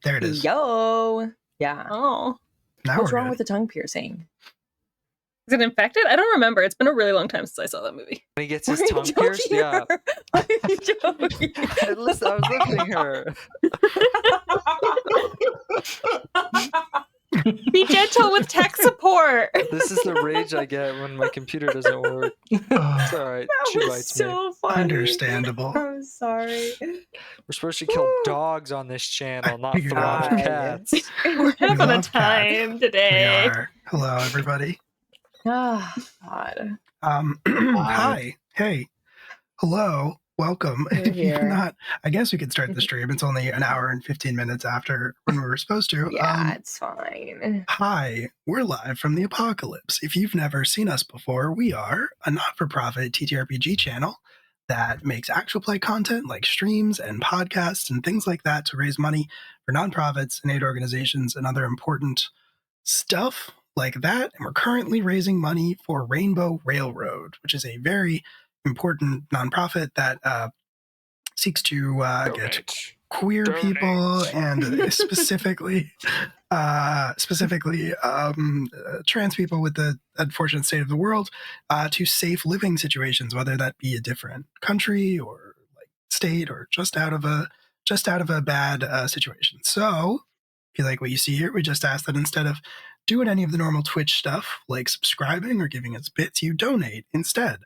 There it is. Yo. Yeah. Oh. Now What's we're wrong good. with the tongue piercing? Is it infected? I don't remember. It's been a really long time since I saw that movie. When he gets his Are you tongue pierced, joking? yeah. Are you joking? I was lifting her. Be gentle with tech support. This is the rage I get when my computer doesn't work. It's alright. That She was bites me. so funny. Understandable. I'm sorry. We're supposed to kill dogs on this channel, not figured throttle out. cats. We're having a love cats. time We today. are. Hello, everybody. Oh, God. Hi. Hey. Hello. Welcome. We're If you're here. not, I guess we could start the stream. It's only an hour and 15 minutes after when we were supposed to. Yeah, it's fine. Hi, we're live from the apocalypse. If you've never seen us before, we are a not-for-profit TTRPG channel that makes actual play content like streams and podcasts and things like that to raise money for nonprofits and aid organizations and other important stuff like that. And we're currently raising money for Rainbow Railroad, which is a very important nonprofit that seeks to get queer people and specifically trans people with the unfortunate state of the world to safe living situations, whether that be a different country or like state or just out of a bad situation. So if you like what you see here, we just ask that instead of doing any of the normal Twitch stuff like subscribing or giving us bits, you donate instead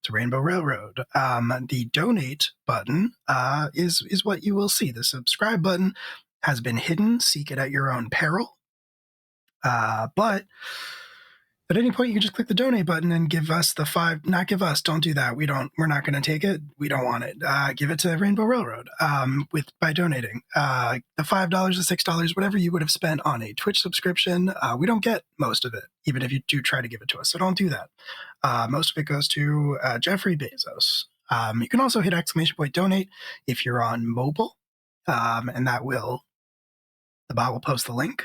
to Rainbow Railroad. The donate button is what you will see. The subscribe button has been hidden. Seek it at your own peril. But at any point, you can just click the donate button and give us the $5. Not give us. Don't do that. We're not going to take it. We don't want it. Give it to Rainbow Railroad by donating. The $5 to $6, whatever you would have spent on a Twitch subscription. We don't get most of it, even if you do try to give it to us. So don't do that. Most of it goes to Jeffrey Bezos. You can also hit !donate if you're on mobile, and the bot will post the link.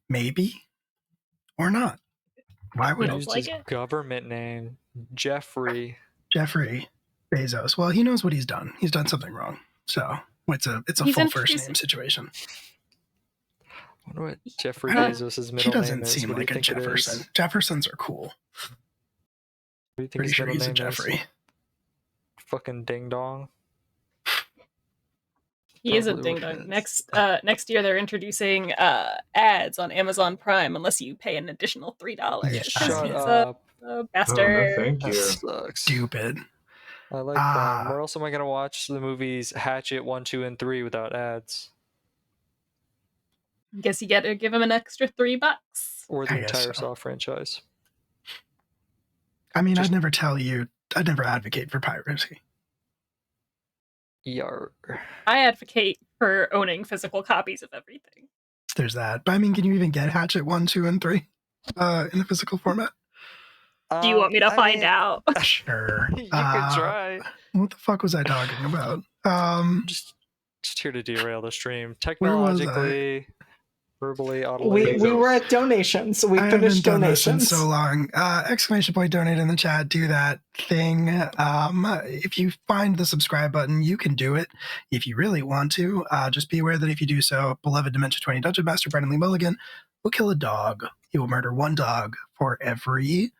Maybe or not. Why would Feels Used like his it. government name, Jeffrey. Jeffrey Bezos? Well, he knows what he's done. He's done something wrong. So it's a He's full first introducing- name situation. I wonder what Jeffrey Uh, Bezos' He middle name doesn't is. seem What do you like a think it is? Jefferson. Jeffersons are cool. What do you think Pretty his sure middle he's a name is? Jeffrey. Fucking ding dong. He is a Probably ding what dong. it is. Next year they're introducing ads on Amazon Prime unless you pay an additional $3. Yeah. Shut He's up. a bastard. Thank That you. sucks. Stupid. I like Prime. Where else am I going to watch the movies Hatchet 1, 2, and 3 without ads? Guess you gotta give him an extra $3. Or the I guess entire so. Saw franchise? I mean, Just- I'd never advocate for piracy. Yar. I advocate for owning physical copies of everything. There's that. But I mean, can you even get Hatchet 1, 2, and 3 in the physical format? Do you want me to find out? Sure. You could try. What the fuck was I talking about? Just here to derail the stream. Where was I? Technologically, verbally, We audibly. were at donations. We I haven't finished done this in donations. so long. ! Donate in the chat. Do that thing. If you find the subscribe button, you can do it if you really want to. Just be aware that if you do so, beloved Dementia 20 Dungeon Master Brendan Lee Mulligan will kill a dog. He will murder one dog for every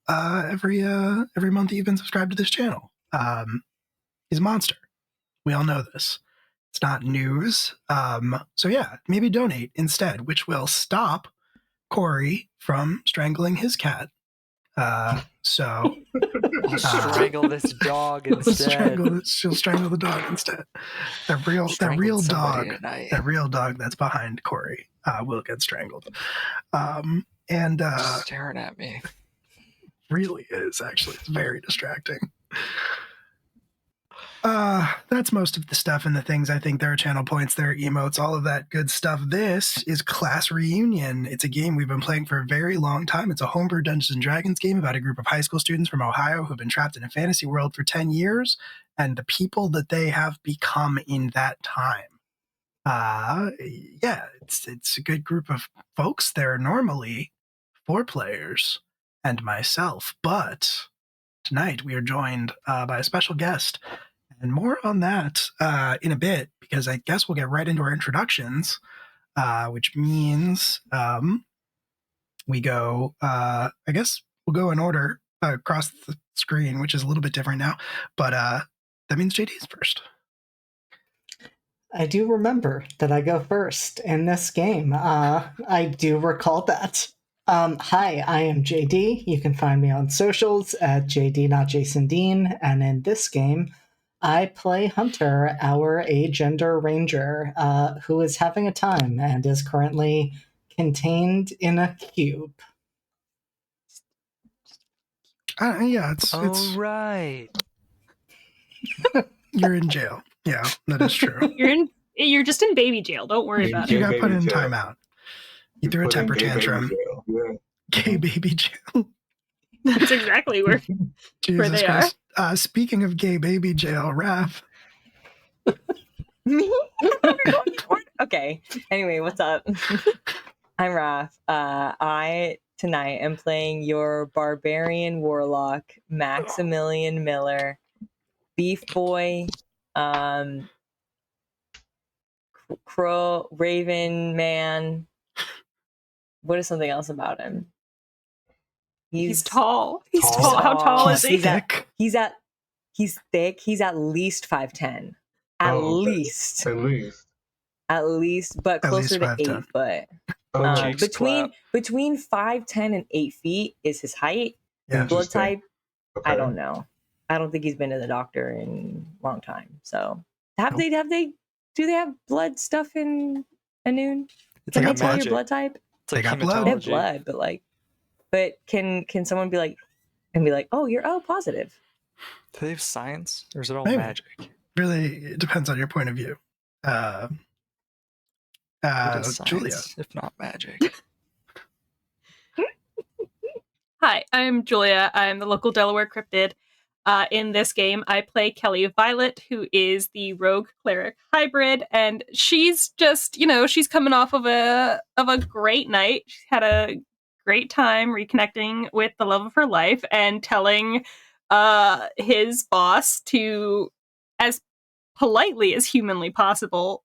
month that you've been subscribed to this channel. He's a monster. We all know this. It's not news. So yeah, maybe donate instead, which will stop Corey from strangling his cat. I'll strangle this dog instead. She'll strangle the dog instead. That real Strangled dog, somebody tonight. that real dog that's behind Corey will get strangled. And Staring at me. really is actually. It's very distracting. That's most of the stuff and the things. I think there are channel points, there are emotes, all of that good stuff. This is Class Reunion. It's a game we've been playing for a very long time. It's a homebrew Dungeons and Dragons game about a group of high school students from Ohio who've been trapped in a fantasy world for 10 years and the people that they have become in that time. Yeah, it's a good group of folks. There are normally 4 players and myself, but tonight we are joined by a special guest. And more on that in a bit, because I guess we'll get right into our introductions, which means we go, I guess we'll go in order across the screen, which is a little bit different now, but that means JD's first. I do remember that I go first in this game. I do recall that. Hi, I am JD. You can find me on socials at JD and in this game, I play Hunter, our agender ranger, who is having a time and is currently contained in a cube. Yeah, it's right. You're in jail. Yeah, that is true. You're just in baby jail. Don't worry about You it. got put baby in jail. timeout. You threw a Put in temper gay baby tantrum. jail. Yeah. Gay baby jail. That's exactly where Jesus they Christ. Speaking of gay baby jail, Raph. Me? Okay. Anyway, what's up? I'm Raph. I tonight am playing your barbarian warlock, Maximilian Miller, Beef Boy, Crow, Raven Man. What is something else about him? he's tall. He's Tall. tall. How tall He's is he? thick. He's thick. He's at least 5'10". At Oh, okay. least. At least. But At closer least to 5'10". 8 foot. Butt cheeks Between clap. 5'10" and 8 feet is his height. Yeah. Blood Interesting. type, Okay. I don't know. I don't think he's been to the doctor in a long time. So do they have blood stuff in Anoon? It's Can like they a tell your magic. blood type? It's like They got blood. They have hematology. blood, but can someone be like, oh, you're positive. Do they have science, or is it all Maybe. magic? Really, it depends on your point of view. What is science, Julia. if not magic? Hi, I'm Julia. I'm the local Delaware cryptid. In this game, I play Kelly Violet, who is the rogue cleric hybrid, and she's just, she's coming off of a great night. She's had a great time reconnecting with the love of her life and telling his boss to, as politely as humanly possible,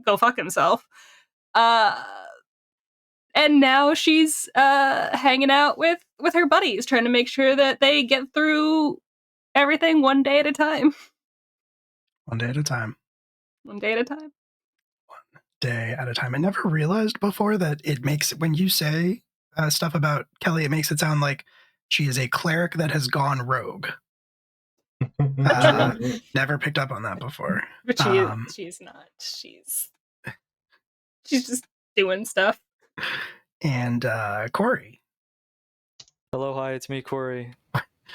go fuck himself. And now she's hanging out with her buddies, trying to make sure that they get through everything one day at a time. One day at a time. One day at a time. One day at a time. I never realized before that it makes, when you say stuff about Kelly, it makes it sound like she is a cleric that has gone rogue. Never picked up on that before. But she's not. She's just doing stuff. And Corey. Hello, hi, it's me, Corey.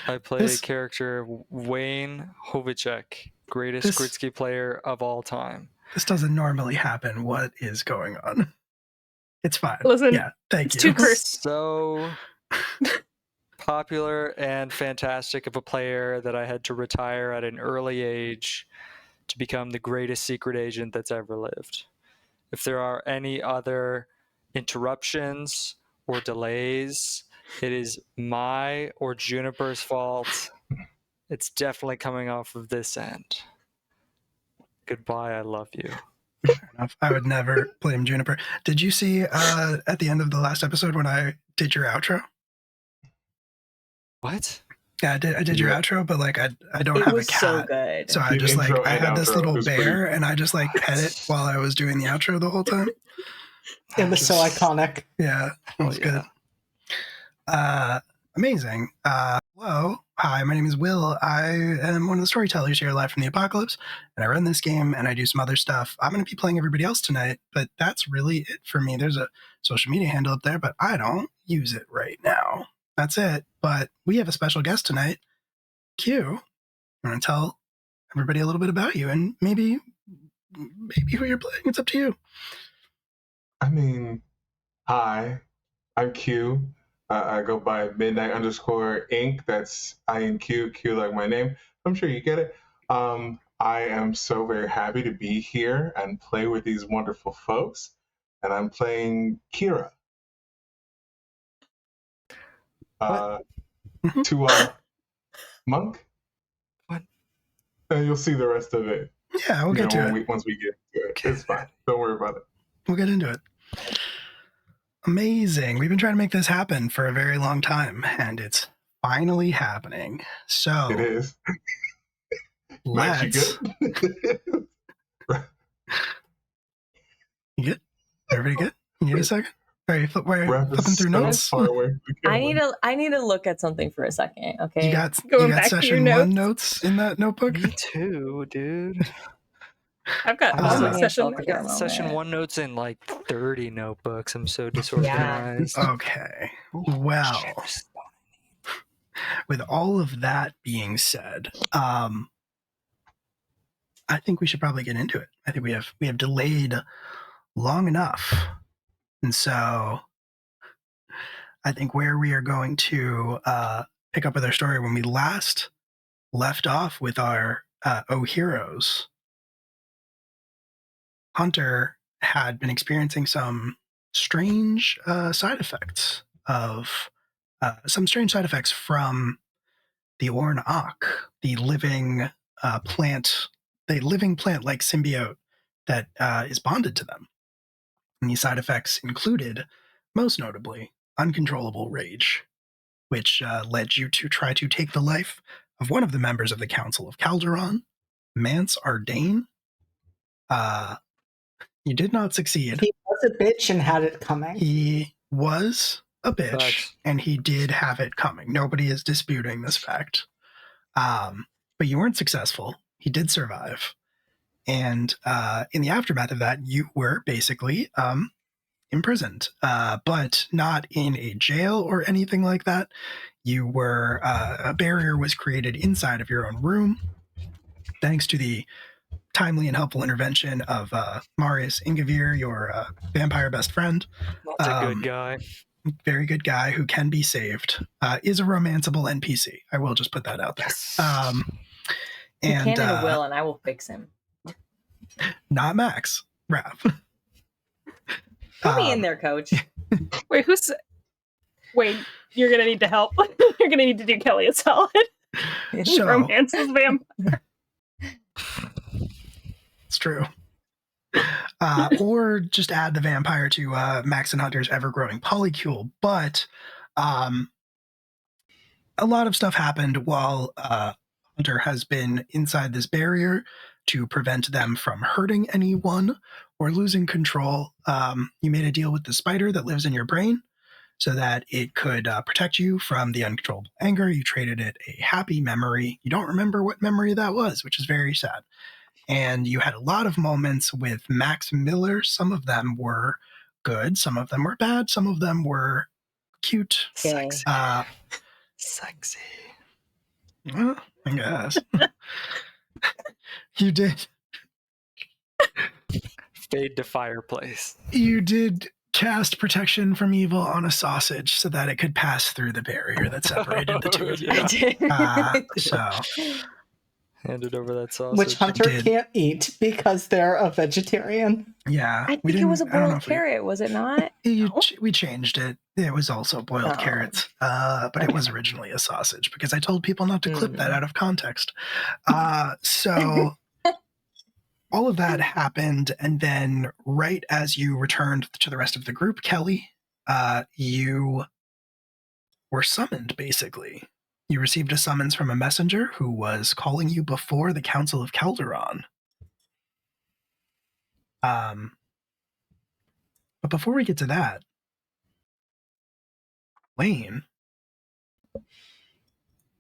I play a character, Wayne Hovicek, greatest Gritsky player of all time. This doesn't normally happen. What is going on? It's fine. Listen, yeah, thank you. Too cursed. So popular and fantastic of a player that I had to retire at an early age to become the greatest secret agent that's ever lived. If there are any other interruptions or delays, it is my or Juniper's fault. It's definitely coming off of this end. Goodbye, I love you. Fair enough. I would never blame Juniper. Did you see at the end of the last episode when I did your outro? What? Yeah, I did your outro, but like I don't have a cat. So good. So I The just like intro I and had this outro little was bear pretty- and I just like pet it while I was doing the outro the whole time. It was so iconic. Yeah, it was good. Amazing. Hello. Hi, my name is Will. I am one of the storytellers here live from the apocalypse, and I run this game and I do some other stuff. I'm going to be playing everybody else tonight, but that's really it for me. There's a social media handle up there, but I don't use it right now. That's it. But we have a special guest tonight, Q. I'm going to tell everybody a little bit about you and maybe who you're playing. It's up to you. I mean, hi, I'm Q. I go by Midnight_Inc. That's INQ, Q like my name. I'm sure you get it. I am so very happy to be here and play with these wonderful folks. And I'm playing Kira. To Monk. What? And you'll see the rest of it. Yeah, we'll get to it. Once we get to it. It's fine. Don't worry about it. We'll get into it. Amazing. We've been trying to make this happen for a very long time, and it's finally happening. So It is. let's. Max, you good? You good? Everybody good? You need a second? Are you flipping through notes? Far away from the camera. I need to look at something for a second. Okay. You got Going back to session your one notes in that notebook? Me too, dude. I've got Awesome. all my session. I I got session 1 notes in like 30 notebooks. I'm so disorganized. Okay. Well, with all of that being said, I think we should probably get into it. I think we have delayed long enough. And so I think where we are going to pick up with our story when we last left off with our O Heroes, Hunter had been experiencing some strange side effects from the Orn Ak, the living plant-like symbiote that is bonded to them. And these side effects included, most notably, uncontrollable rage, which led you to try to take the life of one of the members of the Council of Calderon, Mance Ardane. You did not succeed. He was a bitch and had it coming. He was a bitch, Facts. and he did have it coming. Nobody is disputing this fact. But you weren't successful. He did survive. And in the aftermath of that, you were basically imprisoned, but not in a jail or anything like that. You were, a barrier was created inside of your own room, thanks to the timely and helpful intervention of Marius Ingavir, your vampire best friend. That's a good guy. Very good guy who can be saved. Is a romanceable NPC. I will just put that out there. Yes. He And can and will, and I will fix him. not Max. Raph. Put me in there, coach. Wait, Wait, you're gonna need to help. You're gonna need to do Kelly a solid. So- Romances vampire. It's true. Or just add the vampire to Max and Hunter's ever-growing polycule. But a lot of stuff happened while Hunter has been inside this barrier to prevent them from hurting anyone or losing control. You made a deal with the spider that lives in your brain so that it could protect you from the uncontrollable anger. You traded it a happy memory. You don't remember what memory that was, which is very sad. And you had a lot of moments with Max Miller. Some of them were good, some of them were bad, some of them were cute. Okay. Sexy. Well, I guess. You did Fade to fireplace. cast protection from evil on a sausage so that it could pass through the barrier that separated the two of you. I did. So Handed over that sausage. Which Hunter did. can't eat because they're a vegetarian. yeah, I think it was a I don't know boiled if we- carrot, was it not? We changed it. It was also boiled Oh. carrots, but it was originally a sausage because I told people not to clip that out of context. So all of that happened, and then right as you returned to the rest of the group, Kelly, you were summoned, basically. You received a summons from a messenger who was calling you before the Council of Calderon. But before we get to that, Wayne,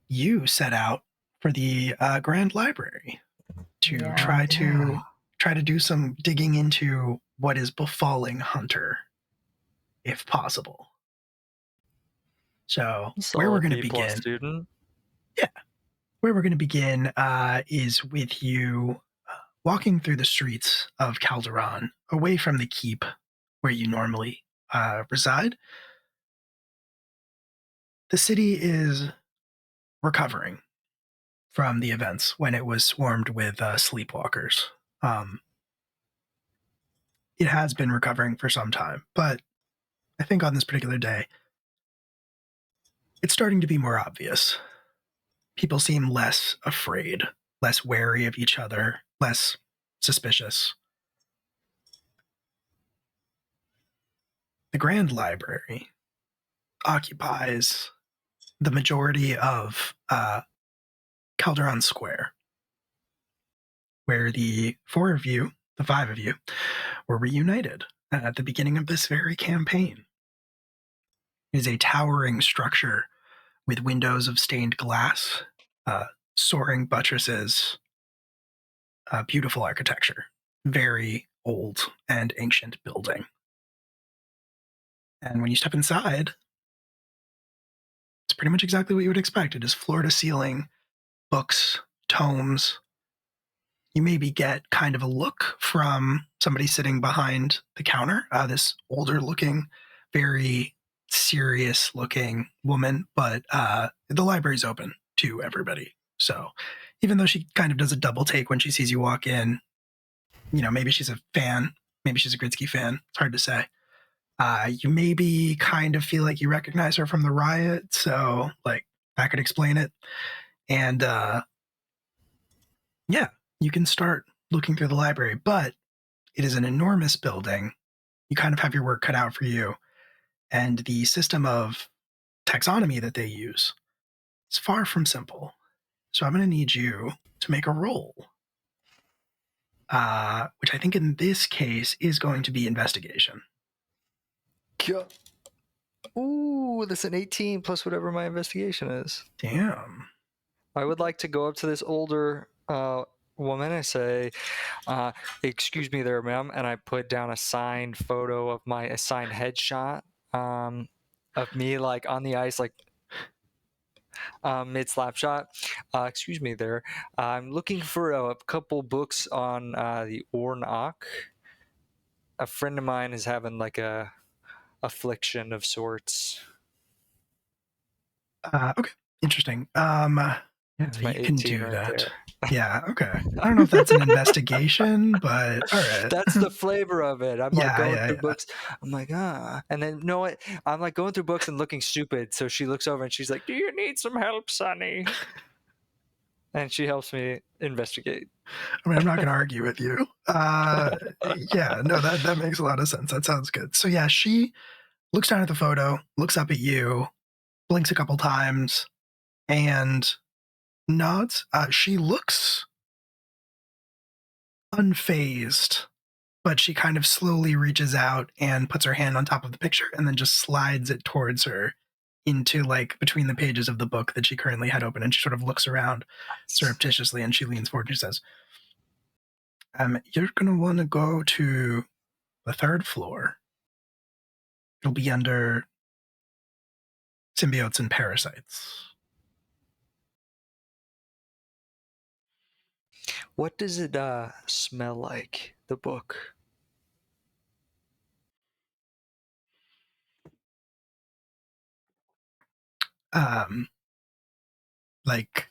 you set out for the Grand Library to Yeah. try to do some digging into what is befalling Hunter, if possible. So where we're going to begin, Student. where we're going to begin is with you walking through the streets of Calderon, away from the keep where you normally reside. The city is recovering from the events when it was swarmed with sleepwalkers. It has been recovering for some time, but I think on this particular day, it's starting to be more obvious. People seem less afraid less wary of each other, less suspicious. The Grand Library occupies the majority of Calderon Square, where the five of you, were reunited at the beginning of this very campaign. It is a towering structure with windows of stained glass, soaring buttresses, beautiful architecture, very old and ancient building. And when you step inside, it's pretty much exactly what you would expect. It is floor to ceiling, books, tomes. You maybe get kind of a look from somebody sitting behind the counter, this older looking, very serious looking woman, but the library's open to everybody. So even though she kind of does a double take when she sees you walk in, maybe she's a fan, maybe she's a Gridsky fan. It's hard to say. You maybe kind of feel like you recognize her from the riot, so like that could explain it. And yeah, you can start looking through the library, but it is an enormous building. You kind of have your work cut out for you. And the system of taxonomy that they use is far from simple. So I'm going to need you to make a roll, which I think in this case is going to be investigation. Ooh, that's an 18 plus whatever my investigation is. Damn. I would like to go up to this older woman and say, excuse me there, ma'am. And I put down a signed photo of a signed headshot of me like on the ice, like mid slap shot. Excuse me there. I'm looking for a couple books on the Ornock. A friend of mine is having like a affliction of sorts. Okay, interesting. That's So my you can 18 do right that. there. Yeah, okay. I don't know if that's an investigation, but all right. That's the flavor of it. I'm like going through yeah. books. I'm like, and then you know what? I'm like going through books and looking stupid. So she looks over and she's like, "Do you need some help, Sonny?" And she helps me investigate. I mean, I'm not going to argue with you. Yeah, no, that makes a lot of sense. That sounds good. So yeah, she looks down at the photo, looks up at you, blinks a couple times, and nods. She looks unfazed, but she kind of slowly reaches out and puts her hand on top of the picture and then just slides it towards her into like between the pages of the book that she currently had open. And she sort of looks around surreptitiously and she leans forward and she says, you're going to want to go to the third floor. It'll be under symbiotes and parasites. What does it smell like? The book. Like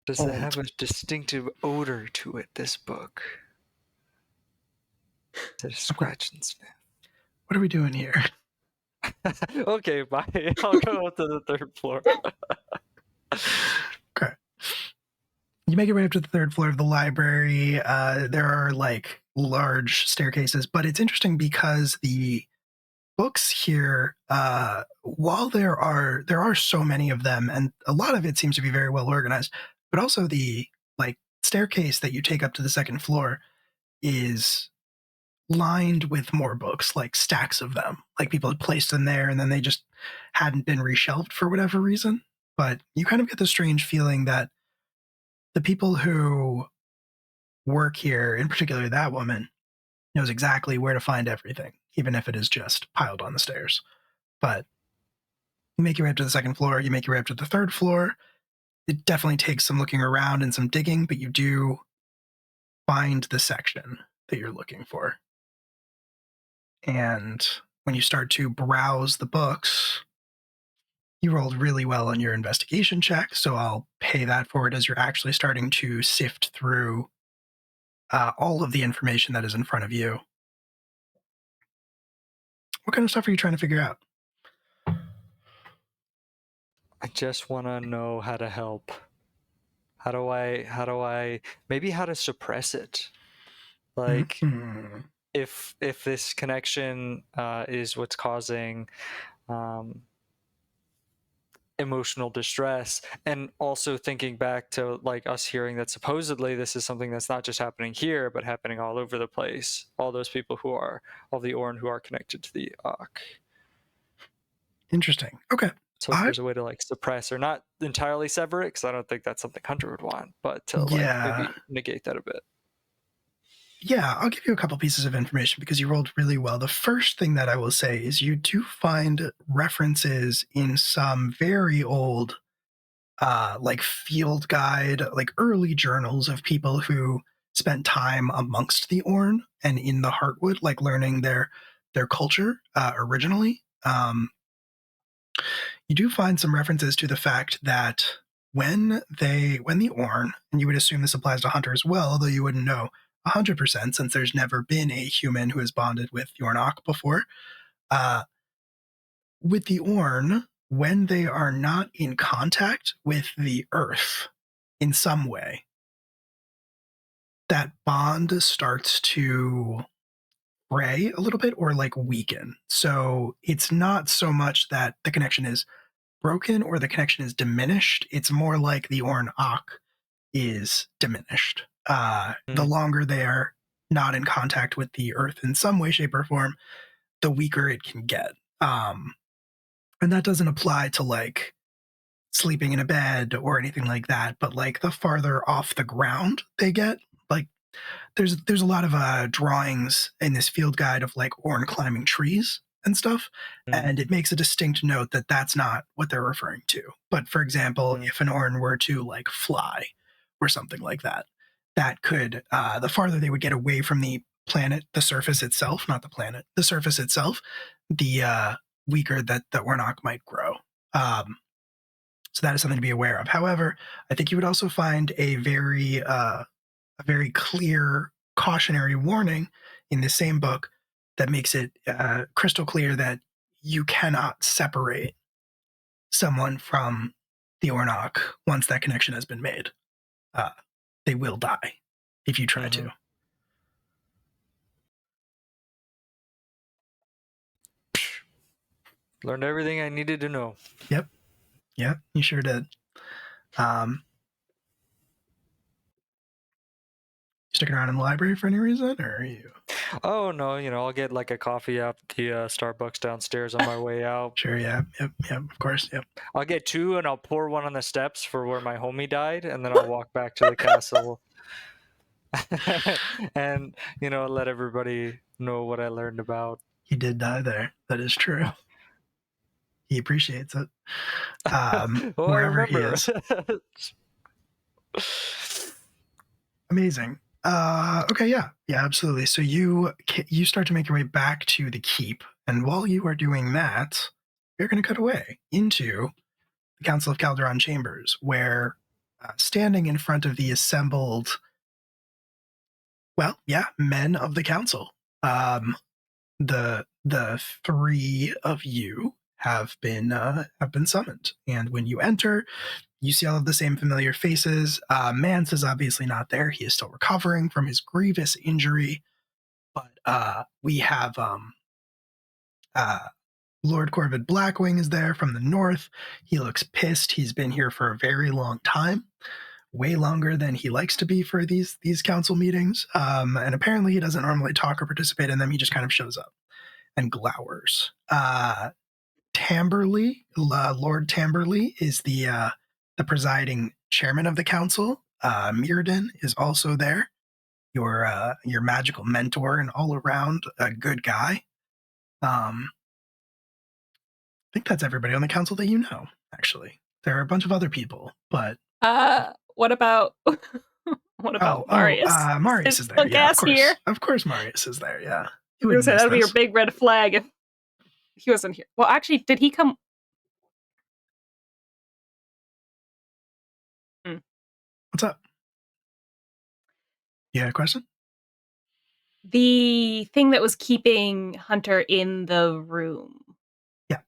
Does old. it have a distinctive odor to it? This book. Is it a scratch and sniff? What are we doing here? Okay, bye. I'll go up to the third floor. Okay. You make your way up to the third floor of the library. There are like large staircases, but it's interesting because the books here, while there are so many of them, and a lot of it seems to be very well organized, but also the like staircase that you take up to the second floor is lined with more books, like stacks of them. Like people had placed them there and then they just hadn't been reshelved for whatever reason. But you kind of get the strange feeling that the people who work here, in particular that woman, knows exactly where to find everything, even if it is just piled on the stairs. But you make your way up to the second floor, you make your way up to the third floor. It definitely takes some looking around and some digging, but you do find the section that you're looking for. And when you start to browse the books, you rolled really well on your investigation check, so I'll pay that forward as you're actually starting to sift through all of the information that is in front of you. What kind of stuff are you trying to figure out? I just want to know how to help How do I maybe how to suppress it? Like Mhm. if this connection is what's causing emotional distress, and also thinking back to like us hearing that supposedly this is something that's not just happening here but happening all over the place, all those people who are all the Orn who are connected to the Ak. Interesting. Okay. So if there's a way to like suppress or not entirely sever it, because I don't think that's something Hunter would want, but to like Yeah. maybe negate that a bit. Yeah, I'll give you a couple pieces of information because you rolled really well. The first thing that I will say is you do find references in some very old like field guide, like early journals of people who spent time amongst the Orn and in the Heartwood, like learning their culture originally. You do find some references to the fact that when the Orn, and you would assume this applies to Hunter as well, although you wouldn't know 100% since there's never been a human who has bonded with Yornok before. With the Orn, when they are not in contact with the Earth in some way, that bond starts to fray a little bit or like weaken. So it's not so much that the connection is broken or the connection is diminished. It's more like the Orn Ak is diminished. The longer they are not in contact with the Earth in some way, shape, or form, the weaker it can get. And that doesn't apply to like sleeping in a bed or anything like that, but like the farther off the ground they get, like there's a lot of drawings in this field guide of like Orn climbing trees and stuff, and it makes a distinct note that that's not what they're referring to. But for example, if an Orn were to like fly or something like that, that could the farther they would get away from the planet, the surface itself, not the planet, the surface itself, the weaker that the Ornok might grow. So that is something to be aware of. However, I think you would also find a very clear cautionary warning in the same book that makes it crystal clear that you cannot separate someone from the Ornok once that connection has been made. They will die if you try to. Learned everything I needed to know. Yep, you sure did. Sticking around in the library for any reason, or are you? Oh no, I'll get like a coffee at the Starbucks downstairs on my way out. Sure, yeah, yep, of course, yep. I'll get two and I'll pour one on the steps for where my homie died, and then I'll walk back to the castle and let everybody know what I learned about. He did die there. That is true. He appreciates it. Wherever he is. Amazing. Okay, yeah, absolutely. So you start to make your way back to the keep, and while you are doing that, you're going to cut away into the Council of Calderon chambers, where standing in front of the assembled, men of the council, the three of you have been summoned, and when you enter, you see all of the same familiar faces. Mance is obviously not there; he is still recovering from his grievous injury. But we have Lord Corvid Blackwing is there from the north. He looks pissed. He's been here for a very long time, way longer than he likes to be for these council meetings. And apparently, he doesn't normally talk or participate in them. He just kind of shows up and glowers. Tamberley, Lord Tamberley, is the presiding chairman of the council. Mirrodin is also there, your magical mentor and all around a good guy. I think that's everybody on the council that you know. Actually, there are a bunch of other people, but what about Marius? Marius is there. Yeah, of course, Marius is there. Yeah, I was gonna say that'll be your big red flag if he wasn't here. Well, actually, did he come? What's up? You had a question? The thing that was keeping Hunter in the room. Yeah.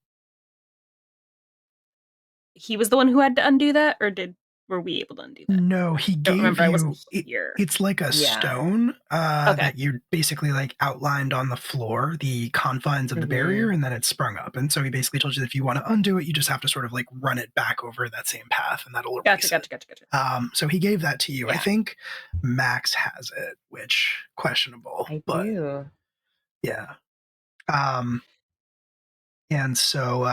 He was the one who had to undo that, or did were we able to undo that? No, he Don't gave remember. I you. wasn't here. It's like a Yeah. stone Okay. that you basically like outlined on the floor, the confines of the barrier, and then it sprung up. And so he basically told you that if you want to undo it, you just have to sort of like run it back over that same path, and that'll erase Gotcha. it. So he gave that to you. I Yeah. think Max has it, which questionable, I but do. yeah. And so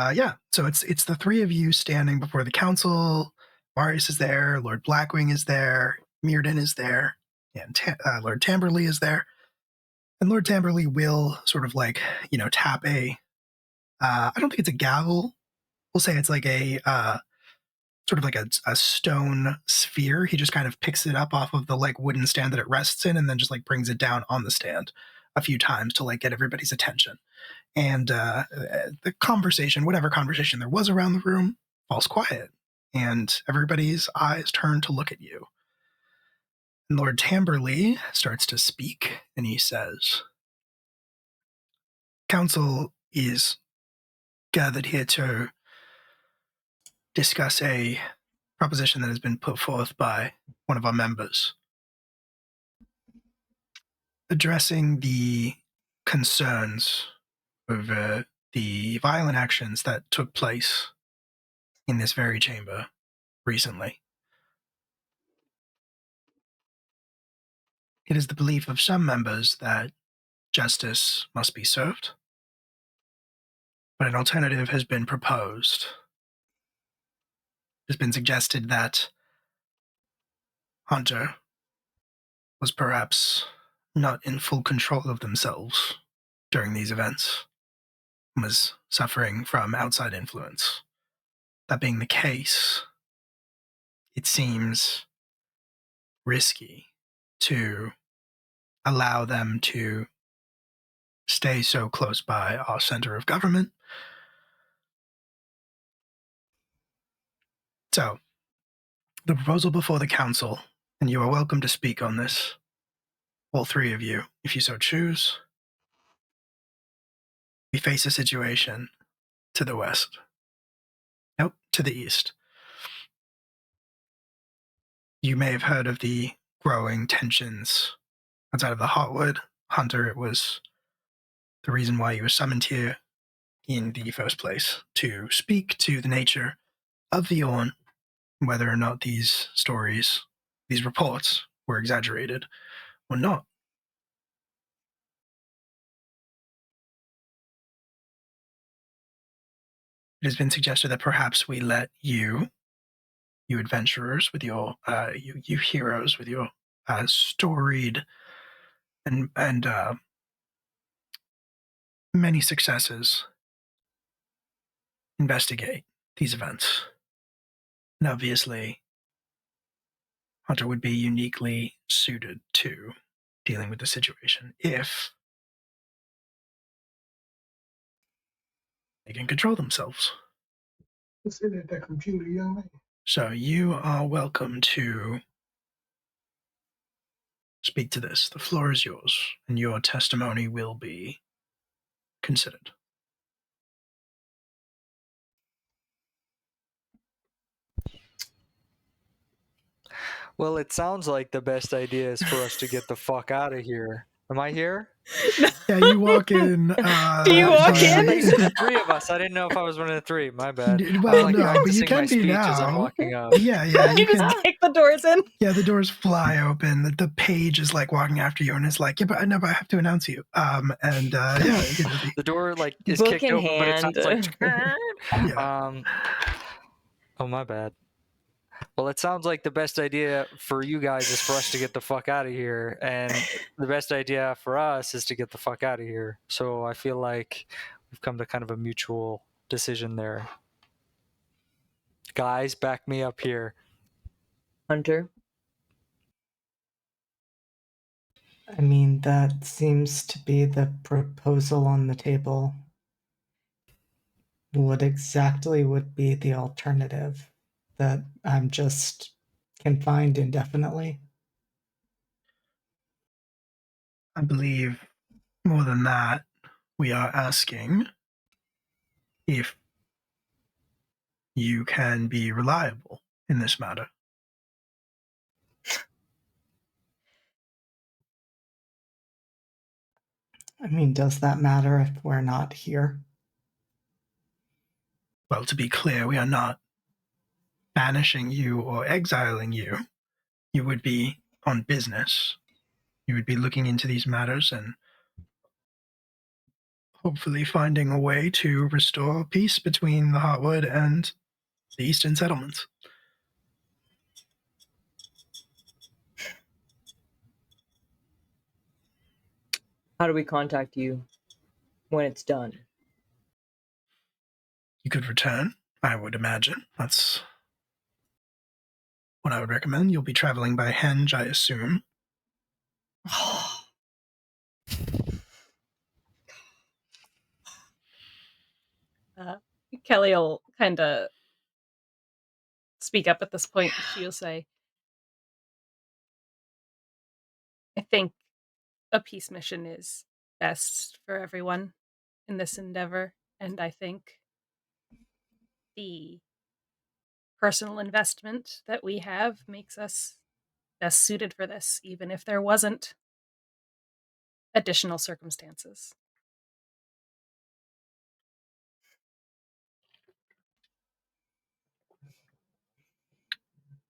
so it's the three of you standing before the council. Marius is there, Lord Blackwing is there, Mirrodin is there, and Lord Tamberley is there. And Lord Tamberley will sort of like, tap a I don't think it's a gavel. We'll say it's like a sort of like a stone sphere. He just kind of picks it up off of the like wooden stand that it rests in and then just like brings it down on the stand a few times to like get everybody's attention. And the conversation, whatever conversation there was around the room, falls quiet. And everybody's eyes turn to look at you. And Lord Tamberley starts to speak, and he says, Council is gathered here to discuss a proposition that has been put forth by one of our members, addressing the concerns over the violent actions that took place in this very chamber recently. It is the belief of some members that justice must be served, but an alternative has been proposed. It has been suggested that Hunter was perhaps not in full control of themselves during these events, and was suffering from outside influence. That being the case, it seems risky to allow them to stay so close by our center of government. So, the proposal before the council, and you are welcome to speak on this, all three of you, if you so choose. We face a situation to the west. Nope, to the east. You may have heard of the growing tensions outside of the Heartwood. Hunter, it was the reason why you were summoned here in the first place, to speak to the nature of the Orn, whether or not these stories, these reports, were exaggerated or not. It has been suggested that perhaps we let you adventurers with your, you heroes with your storied and many successes, investigate these events. And obviously, Hunter would be uniquely suited to dealing with the situation if they can control themselves. Sit at that computer, young man. So you are welcome to speak to this. The floor is yours, and your testimony will be considered. Well, it sounds like the best idea is for us to get the fuck out of here. Am I here? Yeah, you walk in. Do you walk Sorry, I in? thought you said the three of us. I didn't know if I was one of the three. My bad. Well, I'm like no, but you practicing can my be speech as I'm now. walking up. Yeah, You you just can. kick the doors in. Yeah, the doors fly open. The page is like walking after you, and it's like, yeah, but I have to announce you. The door like is Book kicked in open, but it sounds like. Yeah. Oh, my bad. Well, it sounds like the best idea for you guys is for us to get the fuck out of here, and the best idea for us is to get the fuck out of here. So I feel like we've come to kind of a mutual decision there. Guys, back me up here. Hunter. I mean, that seems to be the proposal on the table. What exactly would be the alternative? That I'm just confined indefinitely? I believe more than that, we are asking if you can be reliable in this matter. I mean, does that matter if we're not here? Well, to be clear, we are not banishing you or exiling you. You would be on business. You would be looking into these matters and hopefully finding a way to restore peace between the Heartwood and the Eastern settlements. How do we contact you when it's done? You could return, I would imagine. That's what I would recommend. You'll be traveling by Henge, I assume. Kelly will kind of speak up at this point. She'll say, I think a peace mission is best for everyone in this endeavor, and I think the personal investment that we have makes us best suited for this, even if there wasn't additional circumstances.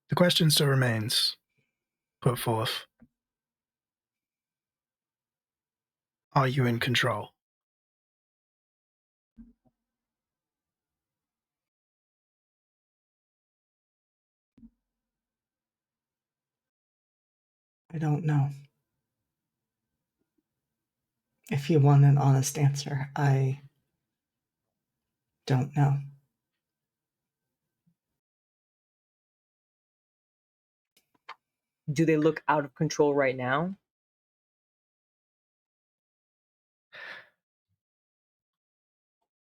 The question still remains put forth. Are you in control? I don't know. If you want an honest answer, I don't know. Do they look out of control right now?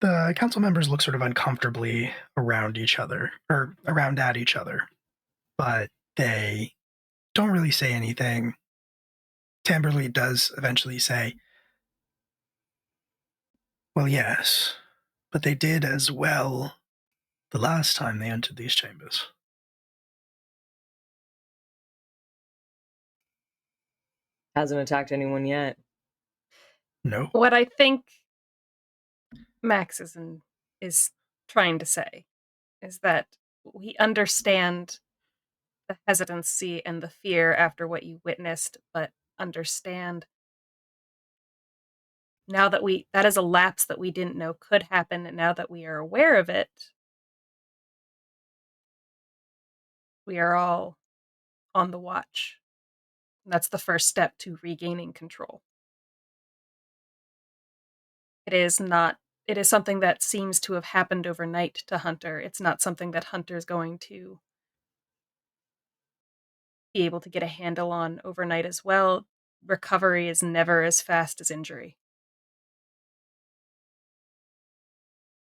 The council members look sort of uncomfortably around each other, or around at each other, but they don't really say anything. Tamberly does eventually say, well, yes, but they did as well the last time they entered these chambers. Hasn't attacked anyone yet. No. What I think Max is trying to say is that we understand the hesitancy and the fear after what you witnessed, but understand now that that is a lapse that we didn't know could happen, and now that we are aware of it, we are all on the watch. And that's the first step to regaining control. It is something that seems to have happened overnight to Hunter. It's not something that Hunter's going to be able to get a handle on overnight as well. Recovery is never as fast as injury.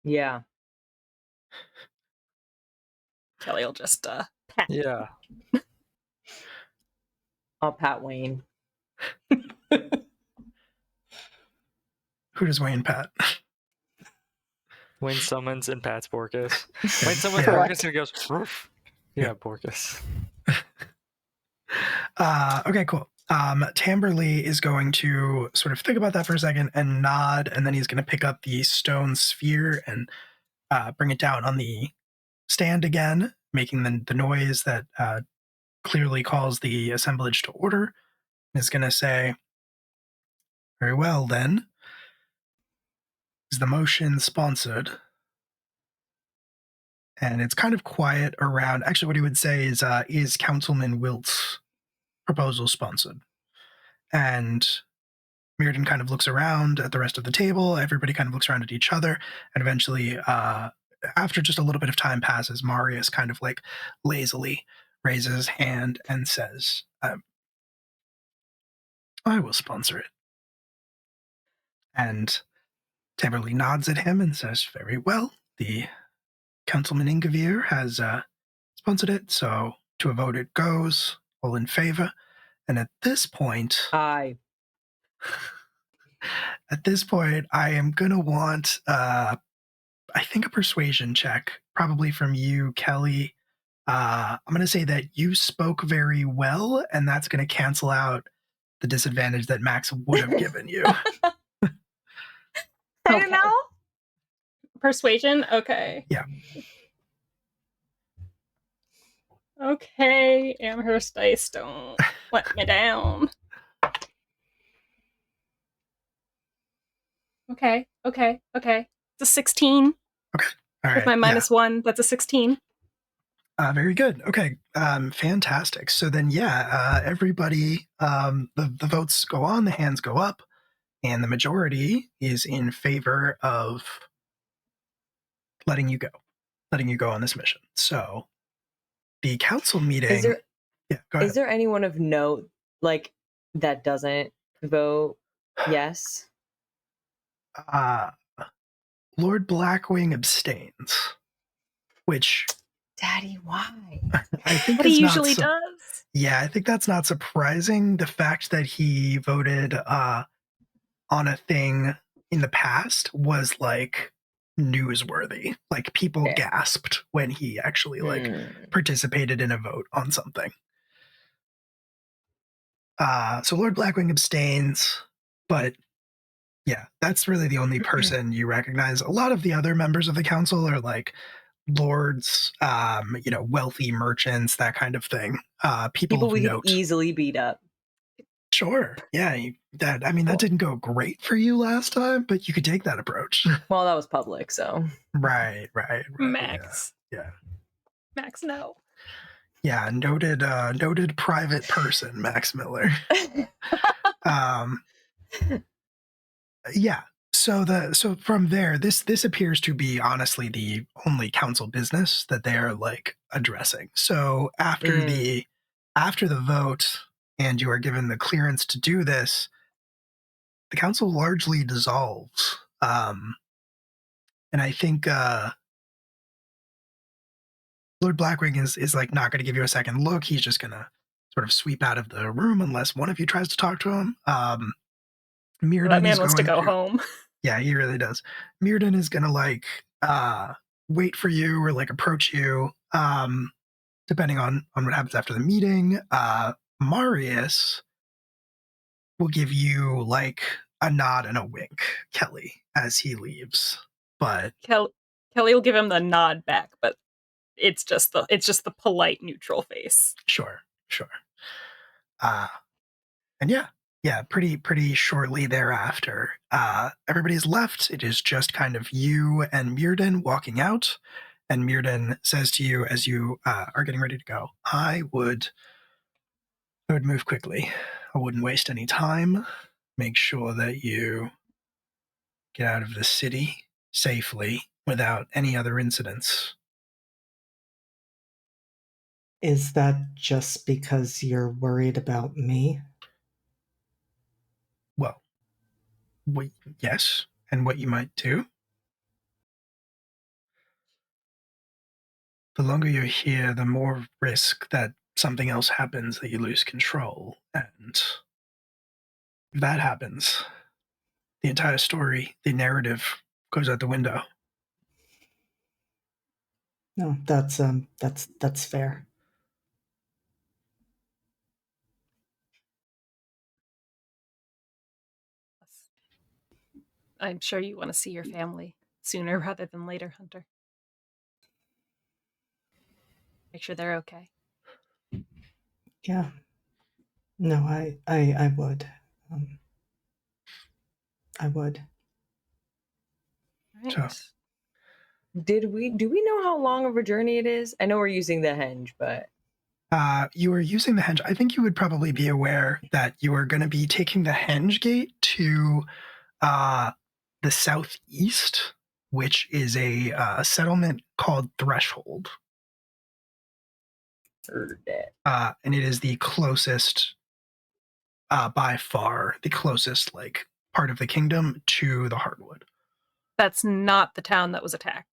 Yeah. Kelly will just pat. Yeah. I'll pat Wayne. Who does Wayne pat? Wayne summons and pats Borkus. Wayne summons Yeah. Borkus and he goes, Roof. Yeah, Borkus. Okay, cool. Tamberly is going to sort of think about that for a second and nod, and then he's going to pick up the stone sphere and bring it down on the stand again, making the noise that clearly calls the assemblage to order. Is going to say, very well, then. Is the motion sponsored? And it's kind of quiet around. Actually, what he would say is Councilman Wilt's proposal sponsored? And Mirrodin kind of looks around at the rest of the table. Everybody kind of looks around at each other. And eventually, after just a little bit of time passes, Marius kind of like lazily raises his hand and says, I will sponsor it. And Tamberly nods at him and says, very well. The Councilman Ingavir has sponsored it, so to a vote it goes. All in favor. And at this point, Aye. I am going to want, I think, a persuasion check, probably from you, Kelly. I'm going to say that you spoke very well, and that's going to cancel out the disadvantage that Max would have given you. I don't Okay. know. Persuasion? Okay. Yeah. Okay, Amherst dice, don't let me down. Okay. It's a 16 All right. with my -1. That's a 16. Very good. Okay. Fantastic. So then, everybody, the votes go on, the hands go up, and the majority is in favor of letting you go on this mission. So the council meeting. Is there Go ahead. is there anyone of note like that doesn't vote yes? Lord Blackwing abstains, which Daddy, why? I think What is he not usually does. Yeah, I think that's not surprising. The fact that he voted on a thing in the past was like newsworthy. Like people gasped when he actually participated in a vote on something. So Lord Blackwing abstains, but yeah, that's really the only person you recognize. A lot of the other members of the council are like lords, wealthy merchants, that kind of thing. People of we could note. easily beat up. Sure. Yeah. That didn't go great for you last time, but you could take that approach. Well, that was public, so. Right. Max. Yeah. Max, no. Yeah. Noted private person, Max Miller. Yeah. So from there, this appears to be honestly the only council business that they are like addressing. So after the vote, and you are given the clearance to do this, the council largely dissolves. And I think Lord Blackwing is like not going to give you a second look. He's just going to sort of sweep out of the room unless one of you tries to talk to him. Mirrodin That man wants to go home. Yeah, he really does. Mirrodin is going to wait for you or like approach you, depending on what happens after the meeting. Marius will give you like a nod and a wink, Kelly, as he leaves. But Kelly will give him the nod back, but it's just the polite neutral face. Sure. And pretty shortly thereafter, everybody's left. It is just kind of you and Mirrodin walking out. And Mirrodin says to you as you are getting ready to go, I would move quickly. I wouldn't waste any time. Make sure that you get out of the city safely without any other incidents. Is that just because you're worried about me? Well, yes, and what you might do. The longer you're here, the more risk that something else happens, that you lose control. And if that happens, the entire story, the narrative, goes out the window. No, that's fair. I'm sure you want to see your family sooner rather than later, Hunter. Make sure they're okay. Yeah. No, I would. I would. Right. So, Do we know how long of a journey it is? I know we're using the henge, but you are using the henge. I think you would probably be aware that you are going to be taking the henge gate to the southeast, which is a settlement called Threshold. heard it. And it is the closest, by far, the closest like part of the kingdom to the Heartwood. That's not the town that was attacked.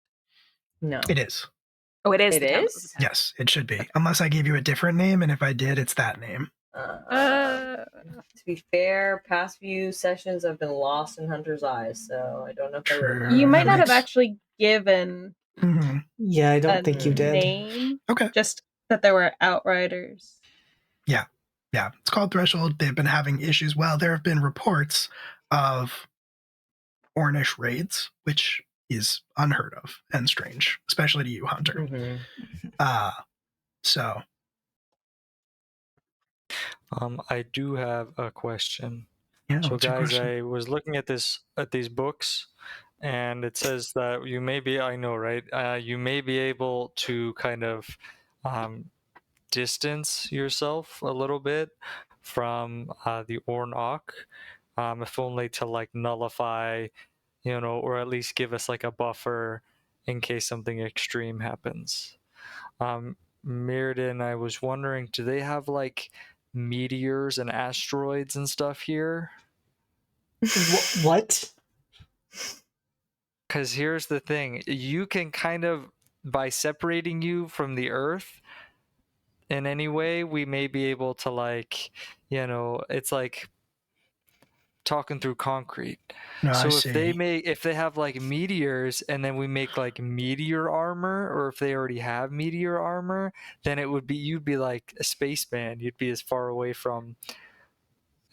No. It is. Oh, it is. It the town that is? was attacked. Yes, it should be. Unless I gave you a different name, and if I did, it's that name. To be fair, past few sessions have been lost in Hunter's eyes, so I don't know if I True. remember. You might That not have makes- actually given Mhm. Yeah, I don't a think you did. name. Okay. Just that there were outriders. Yeah, it's called Threshold. They've been having issues. Well, there have been reports of Ornish raids, which is unheard of and strange, especially to you, Hunter. So I do have a question. yeah, So what's your guys, question? I was looking at these books, and it says that you may be, I know, right? You may be able to kind of distance yourself a little bit from the Ornok, if only to like nullify, or at least give us like a buffer in case something extreme happens. Mirrodin, I was wondering, do they have like meteors and asteroids and stuff here? What? Because here's the thing, you can kind of, by separating you from the Earth in any way, we may be able to like, it's like talking through concrete. No, I So see. if they have like meteors and then we make like meteor armor, or if they already have meteor armor, then you'd be like a spaceman. You'd be as far away from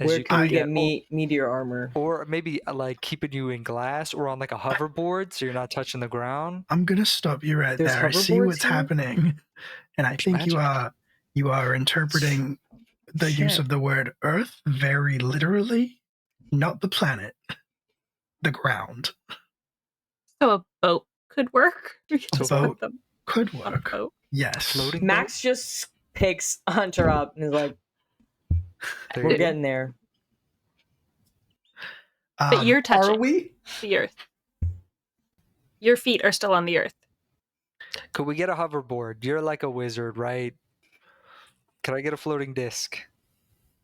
as Where you can could we get. get meteor armor? Or maybe like keeping you in glass or on like a hoverboard so you're not touching the ground. I'm gonna stop you right There's there. I see hoverboards what's here? happening, and I It's think you magic. are interpreting the use Shit. of the word Earth very literally, not the planet, the ground. So a boat could work. We could A just boat put them could on a work. boat. Yes. Floating Max just picks Hunter up and is like, There we're you go. getting there. But you're Are touching we? the earth. Your feet are still on the earth. Could we get a hoverboard? You're like a wizard, right? Could I get a floating disc?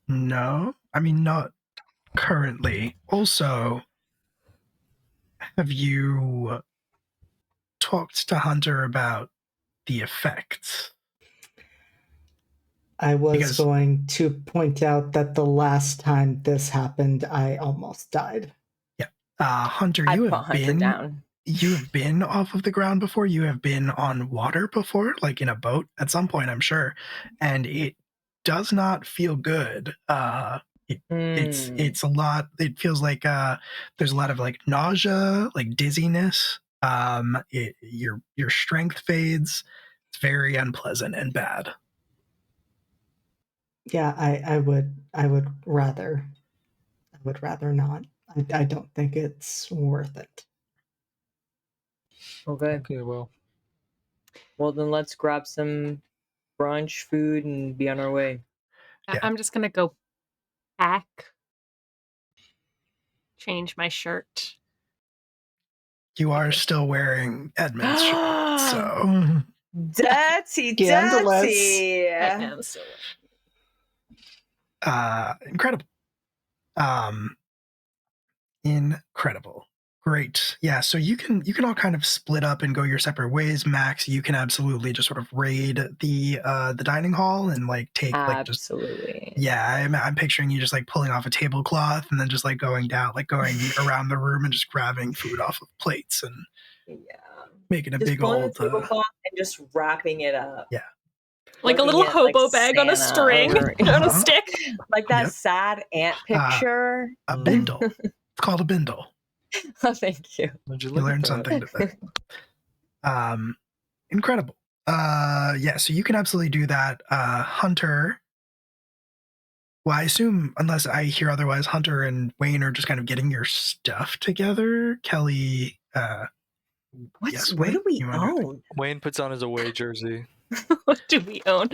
No, I mean not currently. Also, have you talked to Hunter about the effects? I was Because- going to point out that the last time this happened, I almost died. Hunter, I you put have Hunter been down. you have been off of the ground before. You have been on water before, like in a boat at some point, I'm sure, and it does not feel good. It's a lot. It feels like there's a lot of like nausea, like dizziness. Your strength fades. It's very unpleasant and bad. Yeah, I would rather not. I don't think it's worth it. Okay. Okay, well, Well, then let's grab some brunch food and be on our way. Yeah. I'm just gonna go pack, change my shirt. You are still wearing Edmund's shirt, so Dirty, Scandalous. dirty. I am still. incredible. Incredible. Great. Yeah, so you can all kind of split up and go your separate ways. Max, you can absolutely just sort of raid the dining hall and like take like just Absolutely. yeah, I'm picturing you just like pulling off a tablecloth and then just like going down, like going around the room and just grabbing food off of plates and Yeah. making a Just big pulling old the tablecloth and just wrapping it up. Yeah. Like a Flipping little it hobo like bag on a Santa string, over- on a Uh-huh. stick. Like that Yep. sad ant picture. a bindle. It's called a bindle. Oh, thank you. would you You look at learned that? something today. Incredible. Yeah, so you can absolutely do that. Hunter. Well, I assume, unless I hear otherwise, Hunter and Wayne are just kind of getting your stuff together. Kelly, yes, What Wayne, do we you wanna do it? own? Wayne puts on his away jersey. What do we own?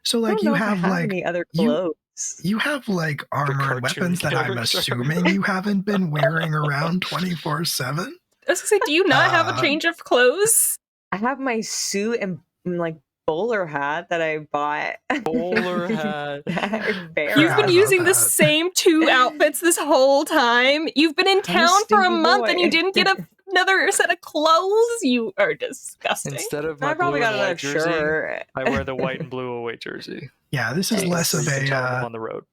So, I like, don't you know if I have have like any other you- clothes. you have like armor and cartoon weapons that I'm character. assuming you haven't been wearing around 24/7. I was gonna say, do you not have a Uh, change of clothes? I have my suit and like bowler hat that I bought. Bowler hat. You've You've forgot been about using the that. same two outfits this whole time. You've been in town for a stinky month and boy. you didn't get another set of clothes. You are disgusting. Instead of my I probably blue got and white another jersey, shirt. I wear the white and blue away jersey. Yeah, this is less So of you can tell when I'm a on the road.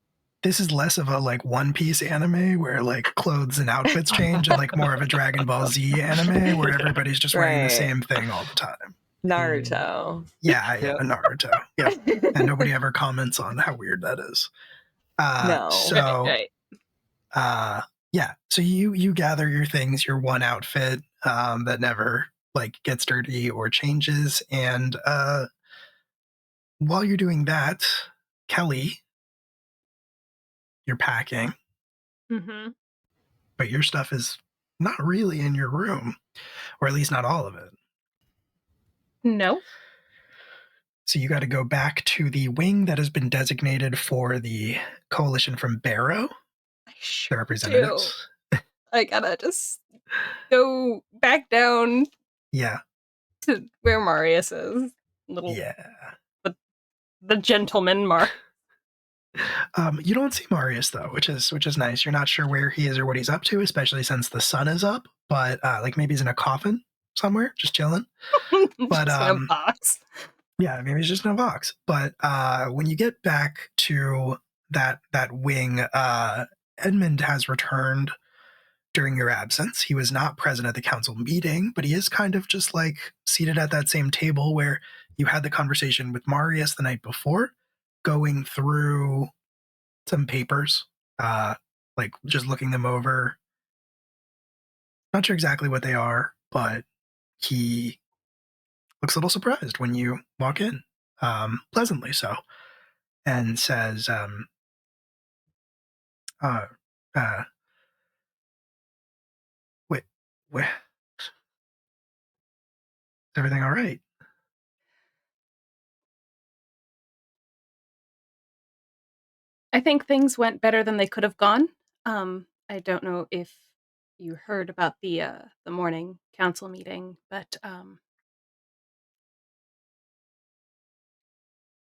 this is less of a like One Piece anime where like clothes and outfits change, and like more of a Dragon Ball Z anime where everybody's just wearing the Right. same thing all the time. Naruto. Yeah, Yep. Naruto. Yeah, and nobody ever comments on how weird that is. No. So, Right. Yeah. So you gather your things, your one outfit that never like gets dirty or changes, and while you're doing that, Kelly, you're packing, Mm-hmm. but your stuff is not really in your room, or at least not all of it. No. So you got to go back to the wing that has been designated for the coalition from Barrow, I the sure do. representatives. I gotta just go back down Yeah, to where Marius is. Little yeah. the gentleman Mar. You don't see Marius though, which is nice. You're not sure where he is or what he's up to, especially since the sun is up. But like maybe he's in a coffin somewhere, just chilling. But Just in a box. yeah, maybe he's just in a box. But when you get back to that wing, Edmund has returned during your absence. He was not present at the council meeting, but he is kind of just like seated at that same table where you had the conversation with Marius the night before, going through some papers, like just looking them over. Not sure exactly what they are, but he looks a little surprised when you walk in, pleasantly so, and says, uh, uh, wait, wait, is everything all right? I think things went better than they could have gone. I don't know if you heard about the morning council meeting, but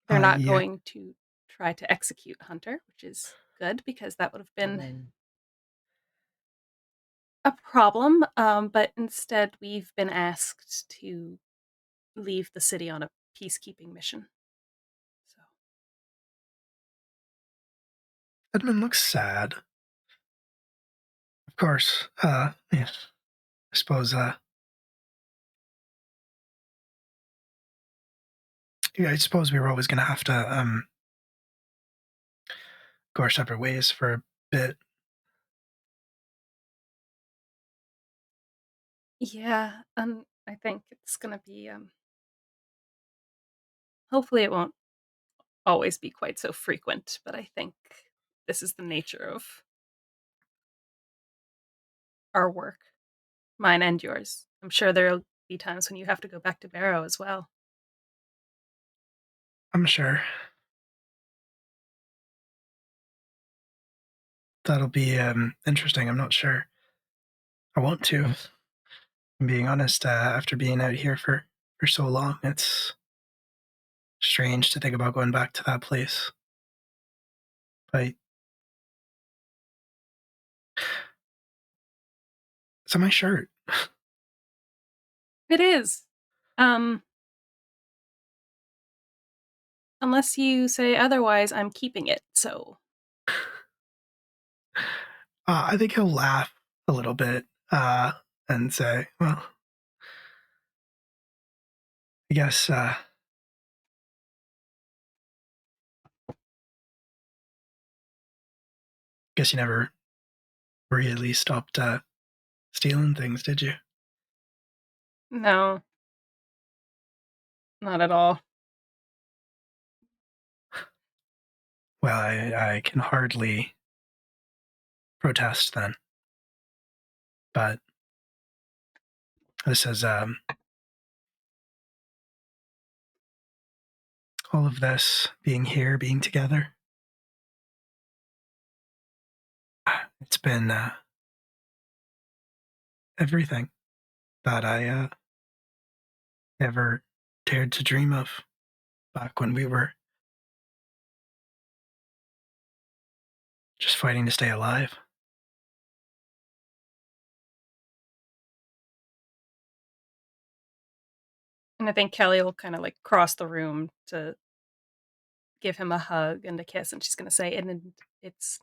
they're not Yeah, going to try to execute Hunter, which is good because that would have been a problem. But instead, we've been asked to leave the city on a peacekeeping mission. So Edmund looks sad. Of course, yeah, I suppose, yeah, I suppose we were always going to have to, go our separate ways for a bit. yeah, I think it's gonna be hopefully it won't always be quite so frequent, but I think this is the nature of our work, mine and yours. I'm sure there'll be times when you have to go back to Barrow as well. I'm sure that'll be interesting. I'm not sure I want to. I'm being honest, after being out here for so long, it's strange to think about going back to that place. But it's on my shirt. It is. Um, unless you say otherwise, I'm keeping it. So I think he'll laugh a little bit and say, "Well, I guess you never really stopped stealing things, did you?" no, not at all. Well, I can hardly protest then. But this is all of this being here, being together. It's been everything that I ever dared to dream of back when we were just fighting to stay alive. And I think Kelly will kind of like cross the room to give him a hug and a kiss, and she's gonna say, and it's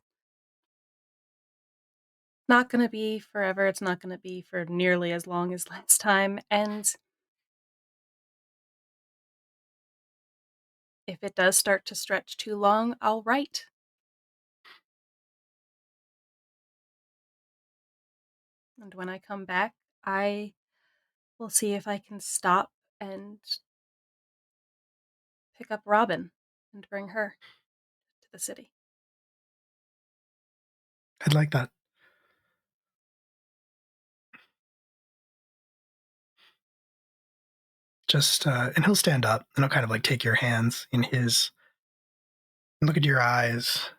not gonna be forever. It's not gonna be for nearly as long as last time. And if it does start to stretch too long, I'll write. And when I come back, I will see if I can stop and pick up Robin and bring her to the city. I'd like that. Just, and he'll stand up and he'll kind of like take your hands in his, and look at your eyes,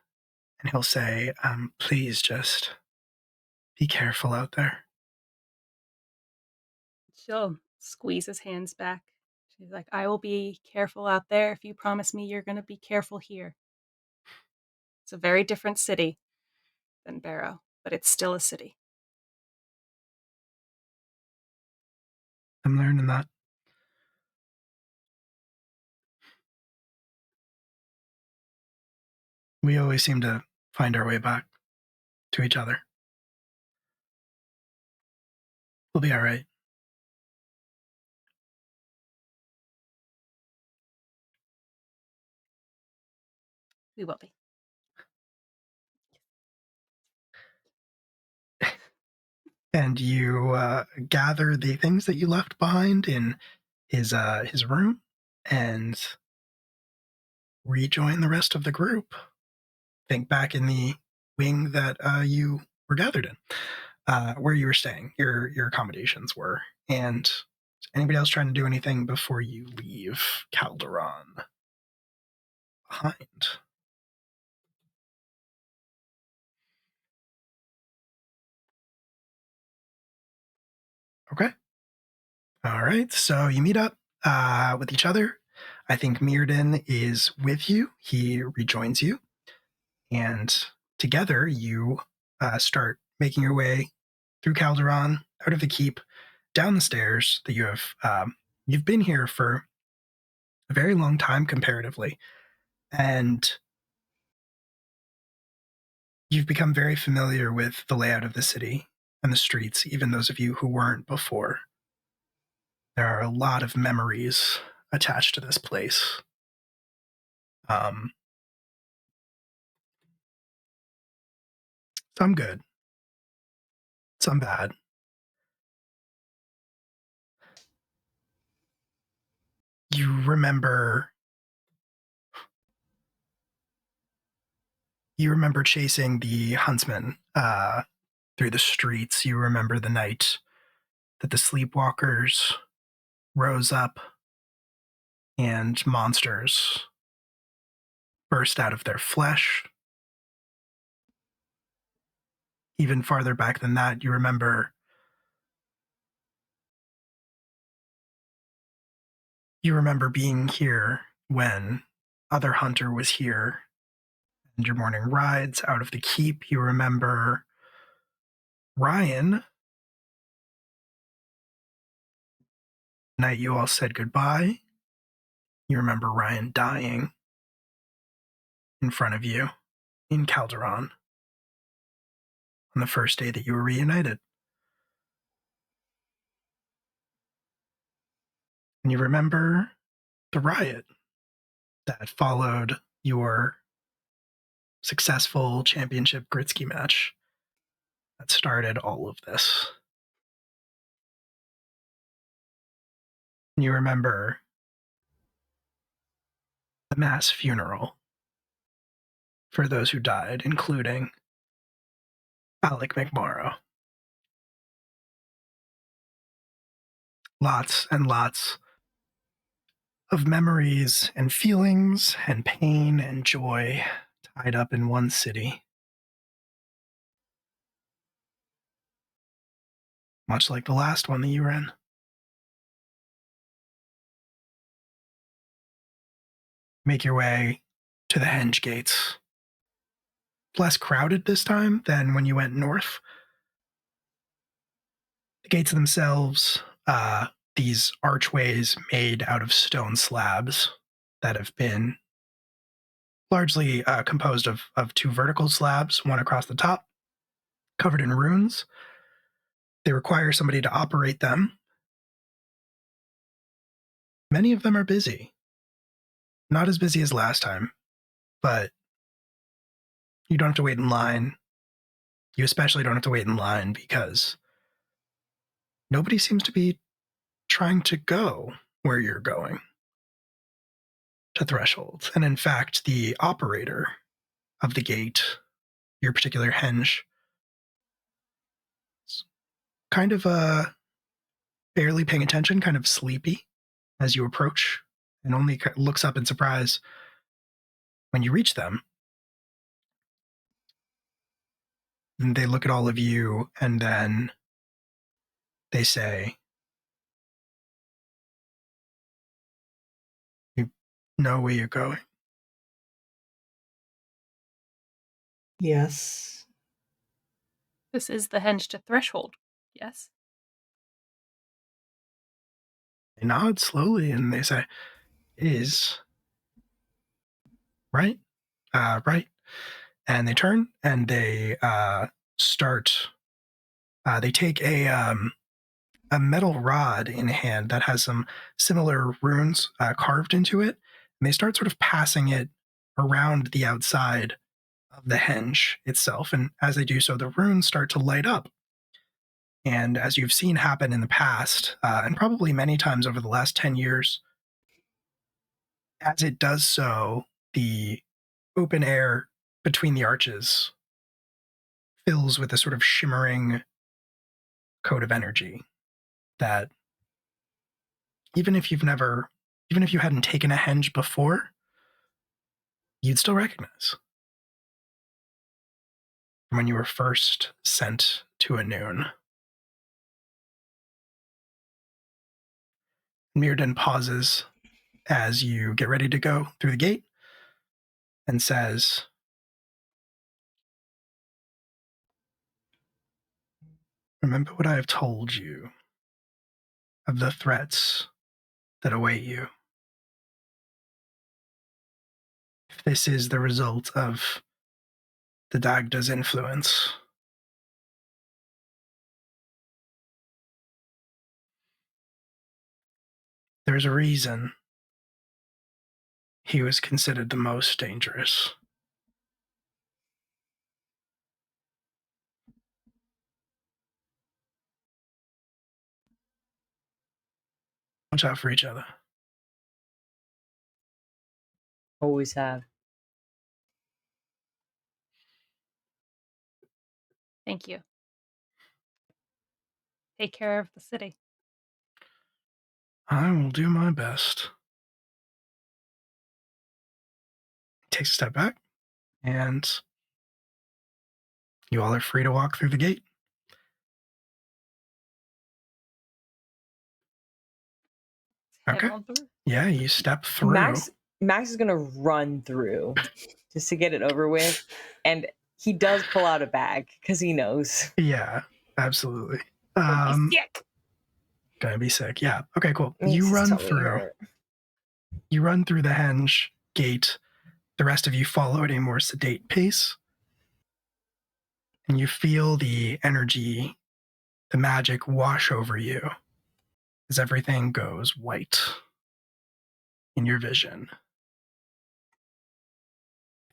and he'll say, please just be careful out there. She'll squeeze his hands back. She's like, I will be careful out there if you promise me you're going to be careful here. It's a very different city than Barrow, but it's still a city. I'm learning that. We always seem to find our way back to each other. We'll be all right. We will be. And you gather the things that you left behind in his room and rejoin the rest of the group. Think back in the wing that you were gathered in, where you were staying, your accommodations were. And is anybody else trying to do anything before you leave Calderon behind? Okay. All right. So you meet up with each other. I think Mirden is with you. He rejoins you. And together you start making your way through Calderon, out of the keep, down the stairs that you have. You've been here for a very long time comparatively, and you've become very familiar with the layout of the city and the streets, even those of you who weren't before. There are a lot of memories attached to this place. Some good, some bad. You remember chasing the huntsman through the streets. You remember the night that the sleepwalkers rose up and monsters burst out of their flesh. Even farther back than that, you remember being here when other hunter was here and your morning rides out of the keep. You remember Ryan, the night you all said goodbye. You remember Ryan dying in front of you in Calderon on the first day that you were reunited. And you remember the riot that followed your successful championship Gritsky match that started all of this. And you remember the mass funeral for those who died, including Alec McMorrow. Lots and lots of memories and feelings and pain and joy tied up in one city. Much like the last one that you were in. Make your way to the henge gates. Less crowded this time than when you went north. The gates themselves, these archways made out of stone slabs that have been largely composed of two vertical slabs, one across the top, covered in runes. They require somebody to operate them. Many of them are busy. Not as busy as last time, but you don't have to wait in line. You especially don't have to wait in line because nobody seems to be trying to go where you're going, to Threshold. And in fact, the operator of the gate, your particular henge, is kind of barely paying attention, kind of sleepy as you approach, and only looks up in surprise when you reach them. And they look at all of you, and then they say, "You know where you're going?" Yes. This is the henge to Threshold. Yes. They nod slowly, and they say, "It is. Right? Right." And they turn, and they start... they take a metal rod in hand that has some similar runes carved into it, and they start sort of passing it around the outside of the henge itself. And as they do so, the runes start to light up. And as you've seen happen in the past, and probably many times over the last 10 years, as it does so, the open air between the arches fills with a sort of shimmering coat of energy that even if you hadn't taken a henge before, you'd still recognize from when you were first sent to a noon. Mirrodin pauses as you get ready to go through the gate and says, "Remember what I have told you of the threats that await you. If this is the result of the Dagda's influence, there's a reason he was considered the most dangerous. Watch out for each other." Always have. Thank you. Take care of the city. "I will do my best." Takes a step back, and you all are free to walk through the gate. Head Okay. on through. Yeah, you step through. Max is gonna run through just to get it over with, and he does pull out a bag because he knows. Yeah, absolutely. Be sick. Gonna be sick. Yeah. Okay, cool. Makes You his run tummy through. hurt. You run through the henge gate. The rest of you follow at a more sedate pace. And you feel the energy, the magic wash over you as everything goes white in your vision.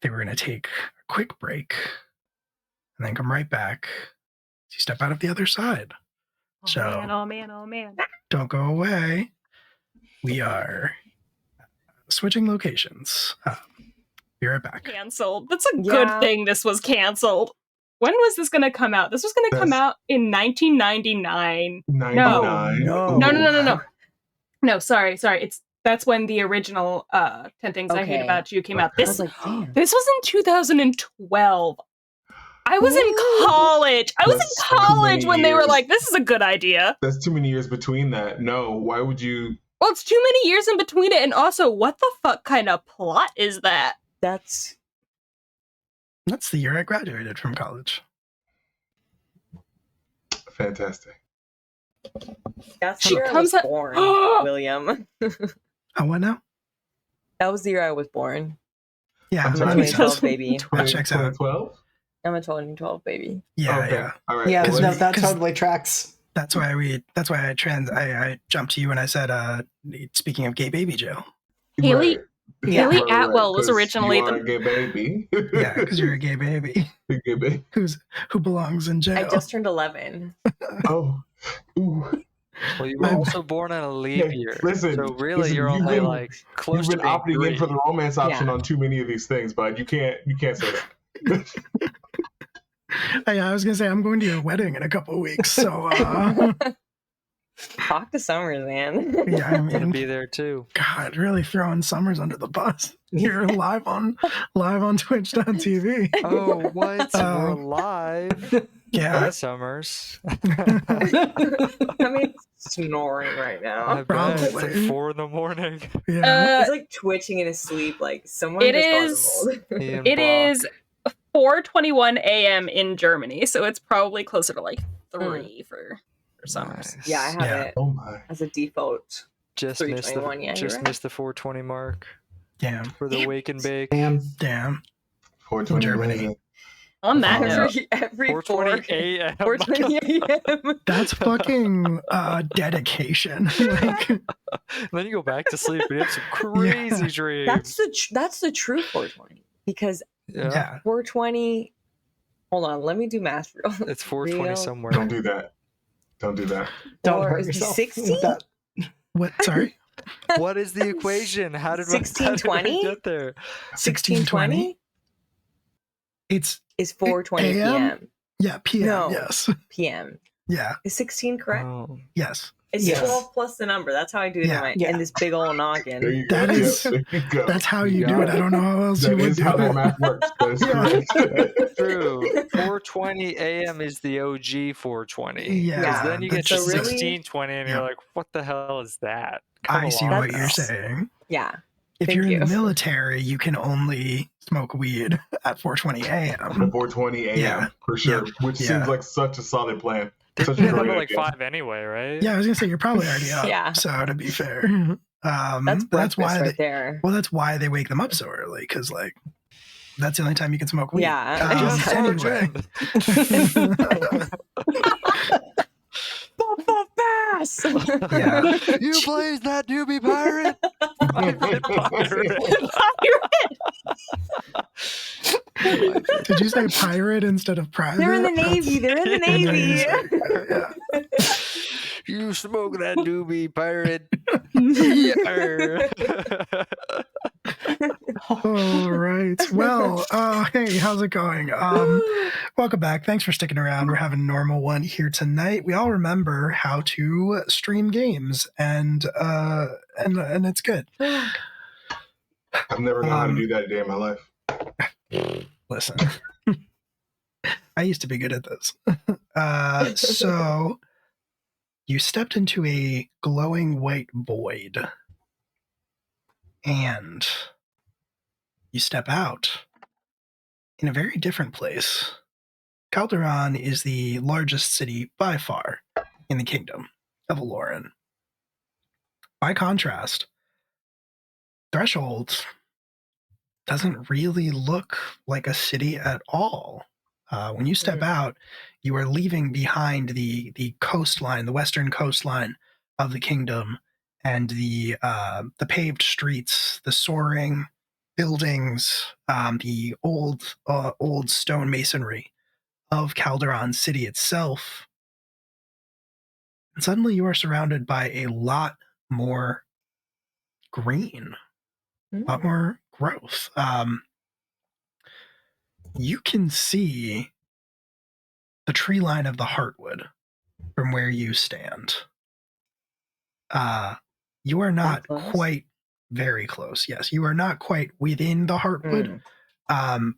They were going to take a quick break and then come right back as you step out of the other side. Oh So, man, oh man, oh man. don't go away. We are switching locations. Be right back. Canceled. That's a good Yeah. thing this was canceled. When was this going to come out? This was going to come out in 1999. 99. No. No. No, sorry. That's when the original 10 Things I Hate Okay. About You came out. I This was like, damn. this was in 2012. I was in college. That's too many When they were years. like, this is a good idea. That's too many years between that. No, why would you? Well, it's too many years in between it, and also, what the fuck kind of plot is that? That's That's the year I graduated from college. Fantastic. the She year I comes was at- born, William. Oh, what now? That was the year I was born. Yeah, I'm I'm a sorry. 2012 baby. That checks out. 2012? I'm a 2012 baby. Yeah, Okay. yeah. All right. Yeah, Because no, we- that 'cause- totally tracks. That's why I jumped to you when I said, speaking of gay baby jail. Haley, Right. Yeah. Billy Right, right, Atwell was 'cause originally you are the. a gay baby. Yeah, because you're a gay baby A gay baby. who belongs in jail. I just turned 11. Oh, ooh. Well, you were I'm- also born on a leap Hey, year. listen, So really, listen, you're you've only been- like close You've to been being opting in for the 3. romance option Yeah. on too many of these things, bud. You can't say that. Hey, I was gonna say I'm going to your wedding in a couple of weeks, so Talk to Summers, man. yeah, I I'm gonna mean, be there too. God, really throwing Summers under the bus. You're live on Twitch.tv. Oh, what? We're Um, alive. Yeah, Hi, Summers. I mean, snoring right now. I bet it's like Probably. 4 in the morning. yeah. He's like twitching in his sleep, like someone It just got is- involved. Ian It Block. is 4:21 a.m. in Germany, so it's probably closer to like 3 for Summers. Nice. Yeah, I have Yeah. it Oh my. as a default. Just missed 3:21, yeah, the you're just right. missed the 420 mark Damn. for the wake and bake. Damn. Damn. 420 Germany. amazing. On that Wow. note, Every 4:20 a.m. 4:20 a.m. That's fucking dedication. Like, Then you go back to sleep and you have some crazy dreams. That's the true 420 because yeah. 420. Hold on, let me do math real. It's 420 real. somewhere. Don't do that. Don't do that. Don't Or hurt is it yourself. 60? with that. What? Sorry. What is the equation? How did we 1620? get there? 1620 It's is 4:20 AM? p.m. yeah. PM. No. Yes. p.m. Yeah. Is 16 correct? Oh. Yes. It's Yes. 12 plus the number. That's how I do it Yeah. in my Yeah. in this big old There noggin. you go. That is- Yep, there you go. That's how you got do it. I don't know how else you That would is do how that it. math works. That is Yeah. correct. True. 4:20 a.m. is the OG 420. Yeah. Because then you get to that's- So really- 1620 and you're Yeah. like, what the hell is that? Come I see along what you're now. saying. Yeah. If Thank you're in you. the military, you can only smoke weed at 4:20 At a.m. 420 a.m. Yeah. for sure, which Yeah. seems like such a solid plan. They're Such a getting up great at like idea. 5 anyway, right? Yeah, I was gonna say you're probably already up. Yeah. So to be fair, That's but breakfast why right there. well, that's why they wake them up so early because like that's the only time you can smoke weed. Yeah. Just Anyway, Pop, pop, pass! Yeah. You blaze that doobie pirate! Private pirate. did you say pirate instead of private? They're in the Navy. They're in the Navy. Yeah. You smoke that doobie pirate. Yarr. All right. Well, hey, how's it going? Welcome back. Thanks for sticking around. We're having a normal one here tonight. We all remember how to stream games, and it's good. I've never known how to do that a day in my life. Listen, I used to be good at this. So you stepped into a glowing white void, and you step out in a very different place. Calderon is the largest city by far in the kingdom of Aloran. By contrast, Threshold doesn't really look like a city at all. When you step out, you are leaving behind the coastline, the western coastline of the kingdom, and the paved streets, the soaring buildings, the old stone masonry of Calderon City itself. And suddenly you are surrounded by a lot more green, a lot more growth. You can see the tree line of the Heartwood from where you stand. You are not close? quite very close. Yes, you are not quite within the Heartwood.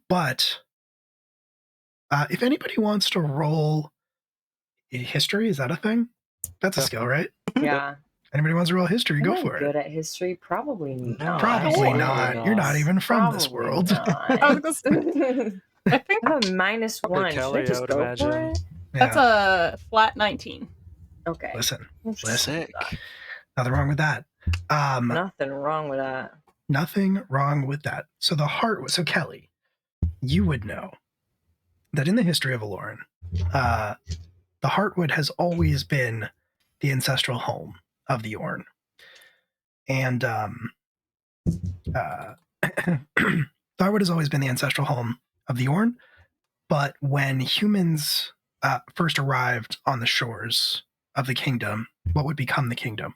But if anybody wants to roll history, is that a thing? That's a skill, right? Yeah. Anybody wants to roll history, go Am I for good it. at history? Probably not. Probably Absolutely not. not. You're not even from this Probably world. not. I think I have a minus Probably one. Kelly, Should I just I would go imagine. for it? that's a flat 19. Okay. Listen, Sick. nothing wrong with that. Nothing wrong with that. Nothing wrong with that. So the heart. So Kelly, you would know that in the history of Aloran, the Heartwood has always been the ancestral home of the Orn. And Tharwood has always been the ancestral home of the Orn, but when humans first arrived on the shores of the kingdom, what would become the kingdom,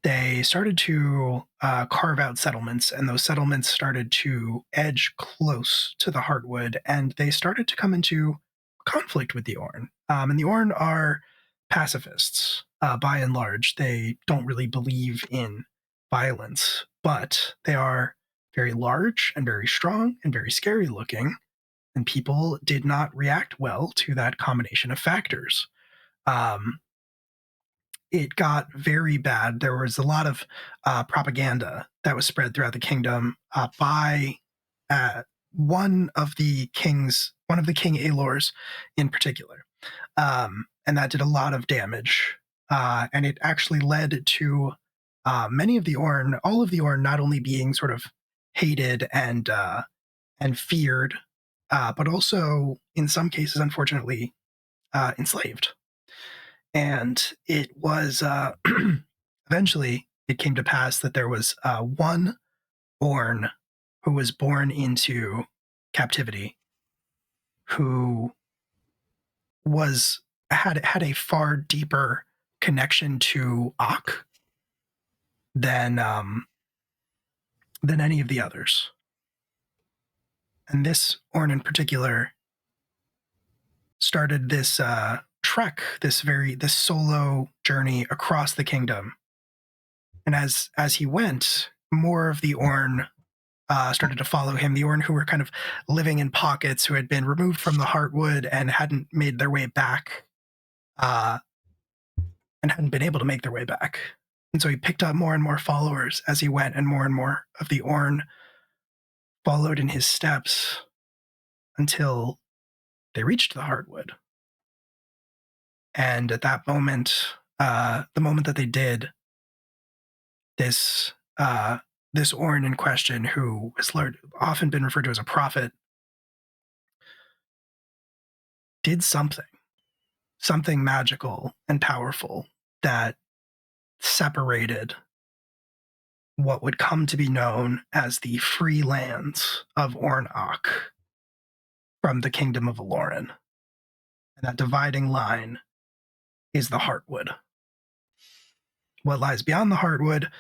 they started to carve out settlements, and those settlements started to edge close to the Heartwood, and they started to come into conflict with the Orn. And the Orn are pacifists, by and large. They don't really believe in violence, but they are very large and very strong and very scary looking, and people did not react well to that combination of factors. Um, it got very bad. There was a lot of propaganda that was spread throughout the kingdom by one of the King Aelors in particular, and that did a lot of damage. And it actually led to many of the Orn, all of the Orn, not only being sort of hated and feared, but also in some cases, unfortunately, enslaved. And it was eventually it came to pass that there was one Orn who was born into captivity who was had a far deeper connection to Ak than any of the others. And this Orn in particular started this trek, this solo journey across the kingdom. And as he went, more of the Orn started to follow him. The Orn who were kind of living in pockets, who had been removed from the Heartwood and hadn't made their way back, and hadn't been able to make their way back. And so he picked up more and more followers as he went, and more of the Orn followed in his steps until they reached the Heartwood. And at that moment, the moment that they did, this Orn in question, who has often been referred to as a prophet, did something magical and powerful that separated what would come to be known as the free lands of Ornak from the kingdom of Aloran. And that dividing line is the Heartwood. What lies beyond the Heartwood,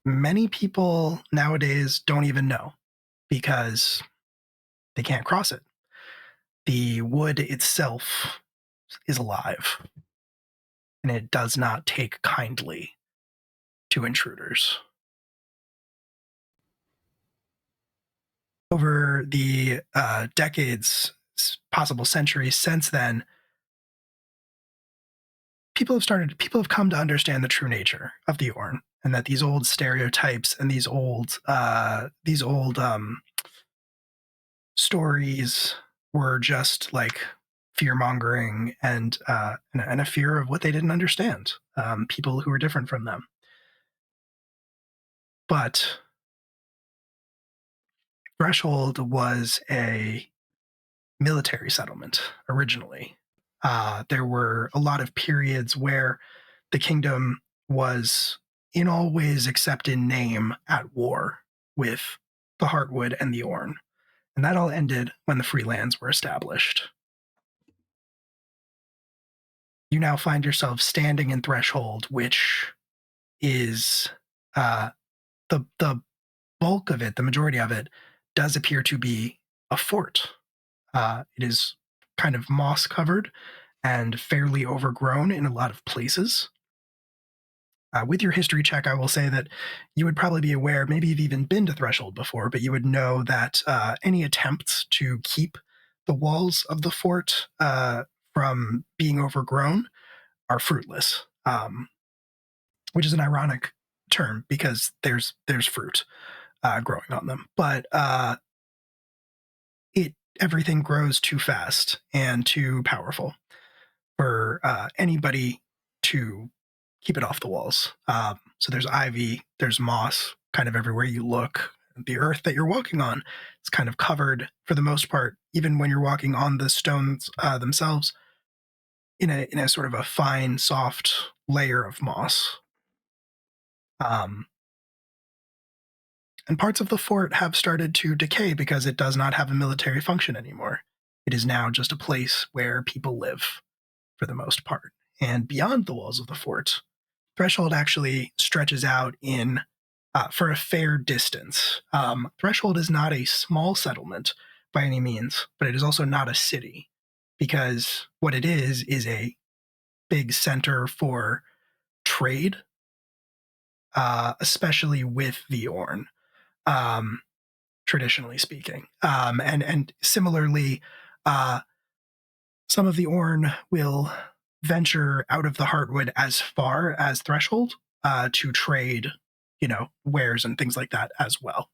many people nowadays don't even know, because they can't cross it. The wood itself is alive, and it does not take kindly to intruders. Over the decades, possible centuries since then, people have come to understand the true nature of the Orn, and that these old stereotypes and these old stories were just like fear mongering and a fear of what they didn't understand, people who were different from them. But Threshold was a military settlement originally. There were a lot of periods where the kingdom was, in all ways except in name, at war with the Heartwood and the Orn. And that all ended when the free lands were established. You now find yourself standing in Threshold, which is the bulk of it, the majority of it, does appear to be a fort. It is kind of moss covered and fairly overgrown in a lot of places. With your history check, I will say that you would probably be aware, maybe you've even been to Threshold before, but you would know that any attempts to keep the walls of the fort from being overgrown are fruitless, which is an ironic term because there's fruit growing on them. But everything grows too fast and too powerful for anybody to keep it off the walls. So there's ivy, there's moss kind of everywhere you look. The earth that you're walking on is kind of covered for the most part, even when you're walking on the stones themselves, in a sort of a fine, soft layer of moss. And parts of the fort have started to decay because it does not have a military function anymore. It is now just a place where people live for the most part. And beyond the walls of the fort, Threshold actually stretches out in for a fair distance. Threshold is not a small settlement by any means, but it is also not a city, because what it is a big center for trade, especially with the Orn, traditionally speaking. And similarly, some of the Orn will venture out of the Heartwood as far as Threshold to trade, wares and things like that as well.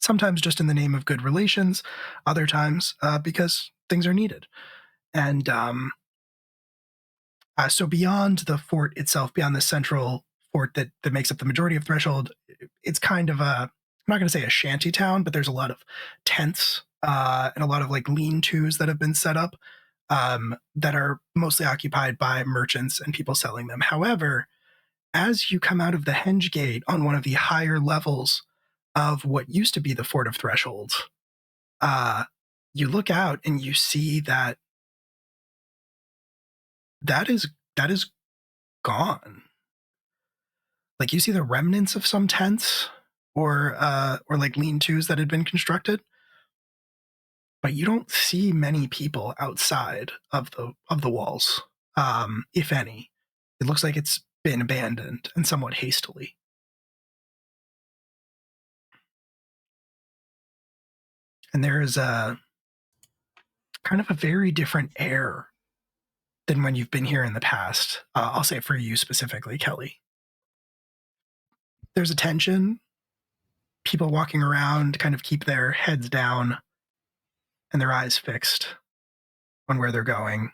Sometimes just in the name of good relations, other times because things are needed. And so beyond the fort itself, beyond the central fort that makes up the majority of Threshold, it's kind of I'm not going to say a shanty town, but there's a lot of tents and a lot of like lean-tos that have been set up that are mostly occupied by merchants and people selling them. However, as you come out of the henge gate on one of the higher levels of what used to be the Fort of Threshold, you look out and you see that is gone. Like, you see the remnants of some tents or like lean-tos that had been constructed, but you don't see many people outside of the walls, if any. It looks like it's been abandoned and somewhat hastily. And there is a kind of a very different air than when you've been here in the past. I'll say for you specifically, Kelly. There's a tension. People walking around kind of keep their heads down and their eyes fixed on where they're going.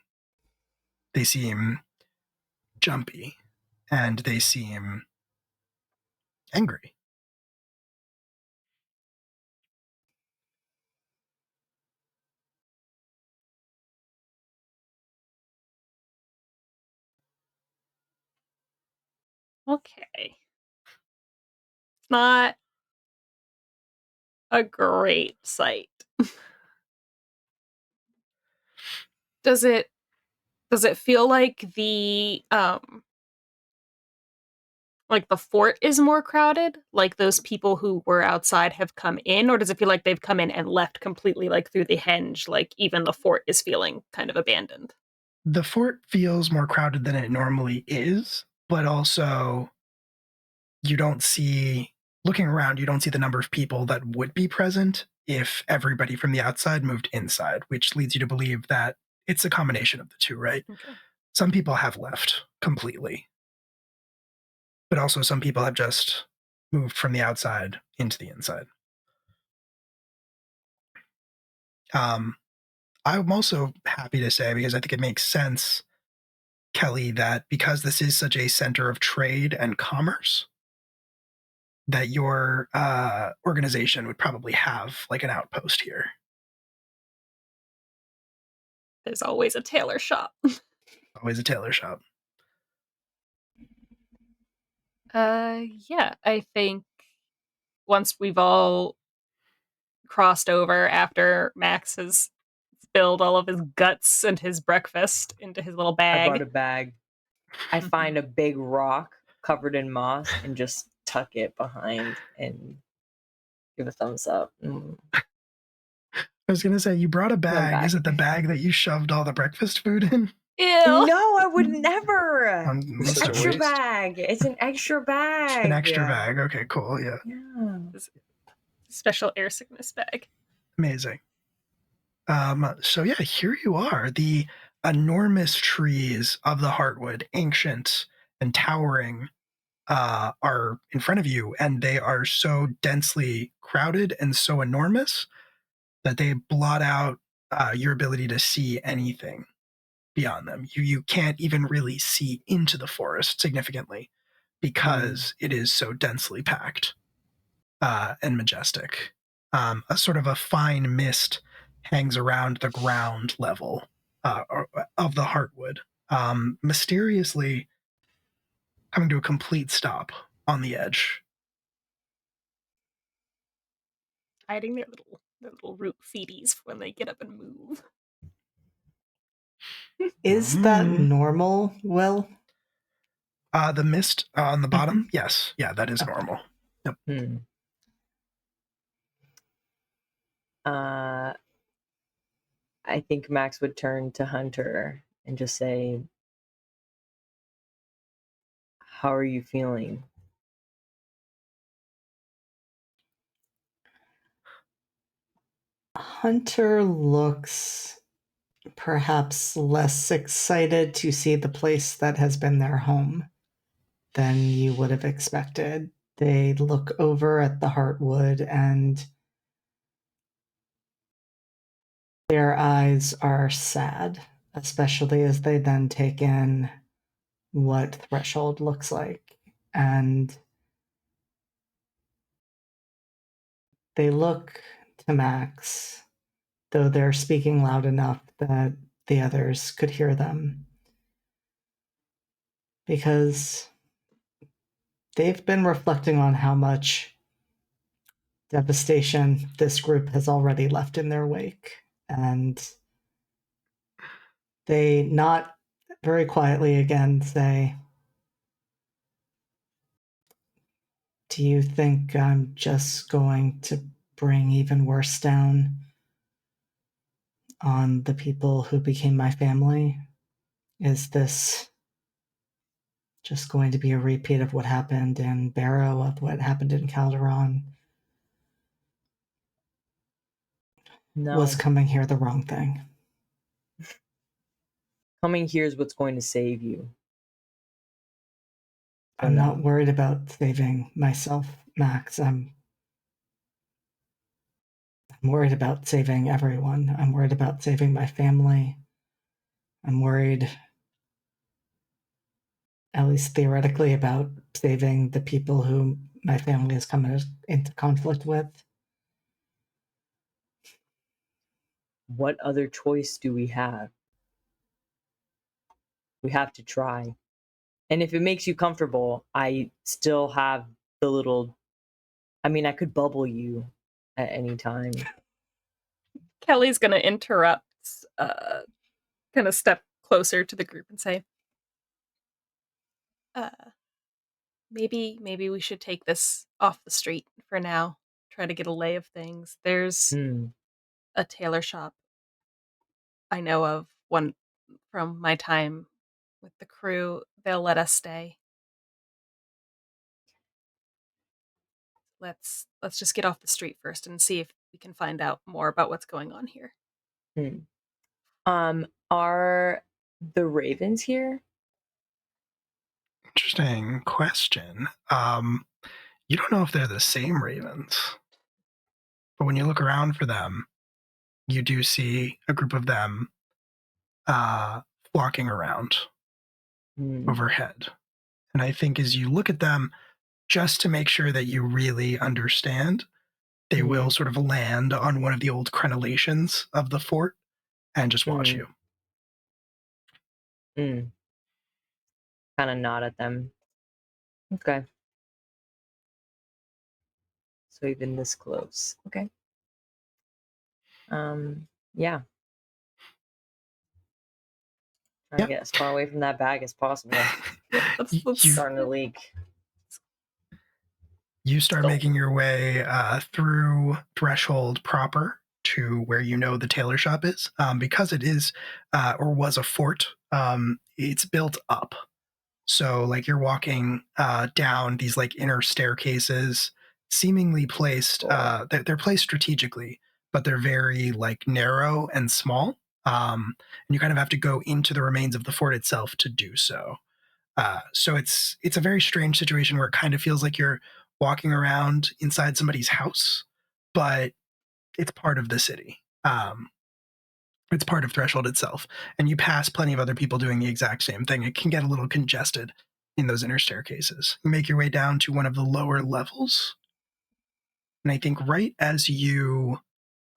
They seem jumpy and they seem angry. Okay. It's not a great sight. Does it feel like the fort is more crowded? Like those people who were outside have come in, or does it feel like they've come in and left completely, like through the henge, like even the fort is feeling kind of abandoned? The fort feels more crowded than it normally is, but also looking around, you don't see the number of people that would be present if everybody from the outside moved inside, which leads you to believe that it's a combination of the two, right? Okay. Some people have left completely, but also some people have just moved from the outside into the inside. I'm also happy to say, because I think it makes sense, Kelly, that because this is such a center of trade and commerce, that your organization would probably have like an outpost here. There's always a tailor shop. Always a tailor shop. Yeah, I think once we've all crossed over after Max has spilled all of his guts and his breakfast into his little I brought bag. a bag. I find a big rock covered in moss and just tuck it behind and give a thumbs up. I was gonna say, you brought a bag. back. Is it the bag that you shoved all the breakfast food in? Ew. No, I would never. Must have Extra waste. bag. It's an extra bag. An extra bag. Okay, cool. Yeah. Yeah. Special air sickness bag. Amazing. So yeah, here you are. The enormous trees of the Heartwood, ancient and towering, are in front of you, and they are so densely crowded and so enormous that they blot out your ability to see anything beyond them. You can't even really see into the forest significantly because it is so densely packed and majestic. A sort of a fine mist hangs around the ground level of the Heartwood, mysteriously coming to a complete stop on the edge. hiding their little root feeties for when they get up and move. Is that Mm. normal, Will? The mist on the bottom? Yes. Yeah, that is Okay. normal. Hmm. I think Max would turn to Hunter and just say, "How are you feeling?" Hunter looks perhaps less excited to see the place that has been their home than you would have expected. They look over at the Heartwood and their eyes are sad, especially as they then take in what Threshold looks like. And they look to Max, though they're speaking loud enough that the others could hear them. Because they've been reflecting on how much devastation this group has already left in their wake. And they not very quietly again say, "Do you think I'm just going to bring even worse down on the people who became my family? Is this just going to be a repeat of what happened in Barrow, of what happened in Calderon? No, Was coming here the wrong thing?" coming here is what's going to save you. I'm not worried about saving myself, Max. I'm worried about saving everyone. I'm worried about saving my family. I'm worried, at least theoretically, about saving the people who my family has come into conflict with. What other choice do we have? We have to try. And if it makes you comfortable, I still have the little. I mean, I could bubble you at any time. Kelly's gonna interrupt, kind of step closer to the group and say, uh, maybe we should take this off the street for now. Try to get a lay of things. There's a tailor shop I know of, one from my time with the crew. They'll let us stay. Let's just get off the street first and see if we can find out more about what's going on here. Are the ravens here? Interesting question. You don't know if they're the same ravens, but when you look around for them, you do see a group of them flocking around overhead. And I think as you look at them, just to make sure that you really understand, they will sort of land on one of the old crenellations of the fort and just watch you. Kind of nod at them. Okay. So even this close. Okay. Yeah. Trying to get as far away from that bag as possible. Let's Starting to leak. You start making your way through Threshold proper to where you know the tailor shop is. Because it is or was a fort, it's built up. So like you're walking down these like inner staircases, seemingly placed, they're placed strategically, but they're very like narrow and small. And you kind of have to go into the remains of the fort itself to do so. So it's a very strange situation where it kind of feels like you're walking around inside somebody's house, but it's part of the city. It's part of Threshold itself, and you pass plenty of other people doing the exact same thing. It can get a little congested in those inner staircases. You make your way down to one of the lower levels, and I think right as you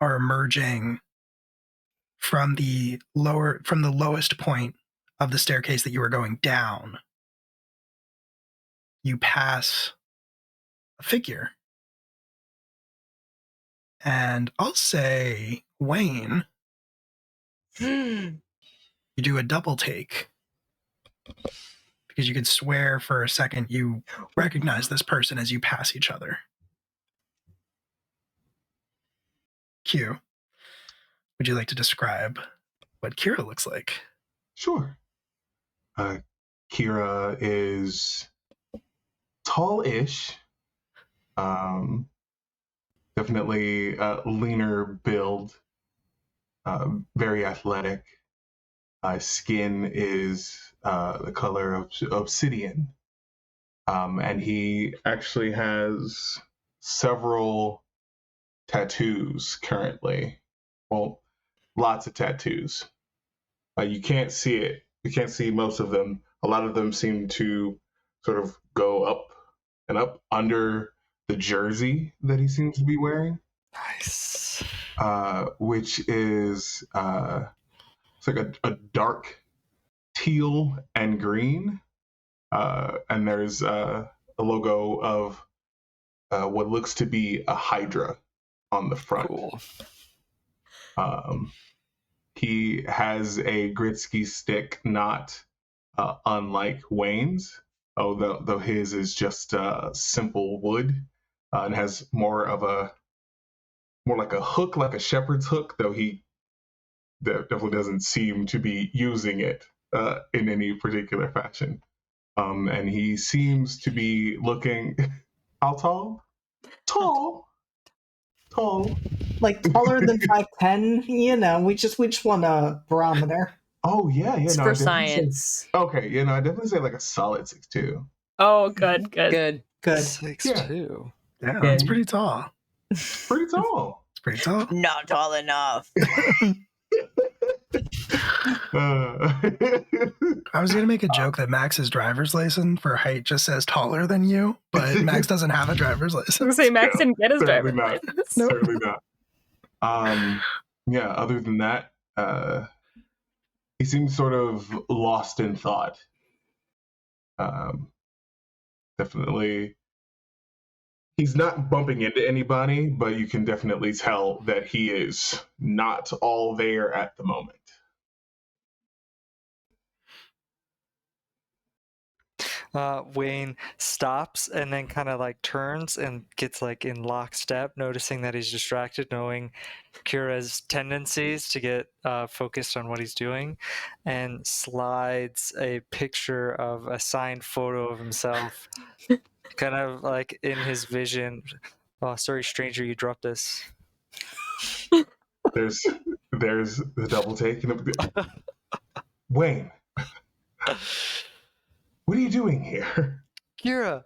are emerging from the lowest point of the staircase that you were going down, you pass a figure And I'll say, Wayne, you do a double take because you could swear for a second you recognize this person as you pass each other. Q, would you like to describe what Kira looks like? Sure. Kira is tall-ish, definitely leaner build, very athletic. Skin is the color of obsidian, and he actually has several tattoos currently. Well, lots of tattoos. You can't see it. You can't see most of them. A lot of them seem to sort of go up and up under the jersey that he seems to be wearing. Nice. Which is it's like a dark teal and green, and there's a logo of what looks to be a hydra on the front. Cool. He has a Gritsky stick, not unlike Wayne's, though his is just simple wood and has more like a hook, like a shepherd's hook, though he definitely doesn't seem to be using it in any particular fashion. And he seems to be looking how tall? Tall. Like taller than 5'10", you know, we just want a barometer. Oh yeah, It's no, for I definitely say- science. okay, I definitely say like a solid 6'2". Oh, good. Good. 6'2". Yeah, Yeah. it's pretty tall. Pretty tall. It's pretty tall. Not tall enough. I was going to make a joke that Max's driver's license for height just says taller than you, but Max doesn't have a driver's I was license. gonna say Max didn't get his certainly driver's not. license. Nope. Certainly not. Yeah, other than that, he seems sort of lost in thought. Definitely, he's not bumping into anybody, but you can definitely tell that he is not all there at the moment. Wayne stops and then kind of like turns and gets like in lockstep, noticing that he's distracted, knowing Kira's tendencies to get focused on what he's doing, and slides a picture of a signed photo of himself, kind of like in his vision. Oh, sorry, stranger, you dropped this. There's the double take. Wayne, what are you doing here? Kira,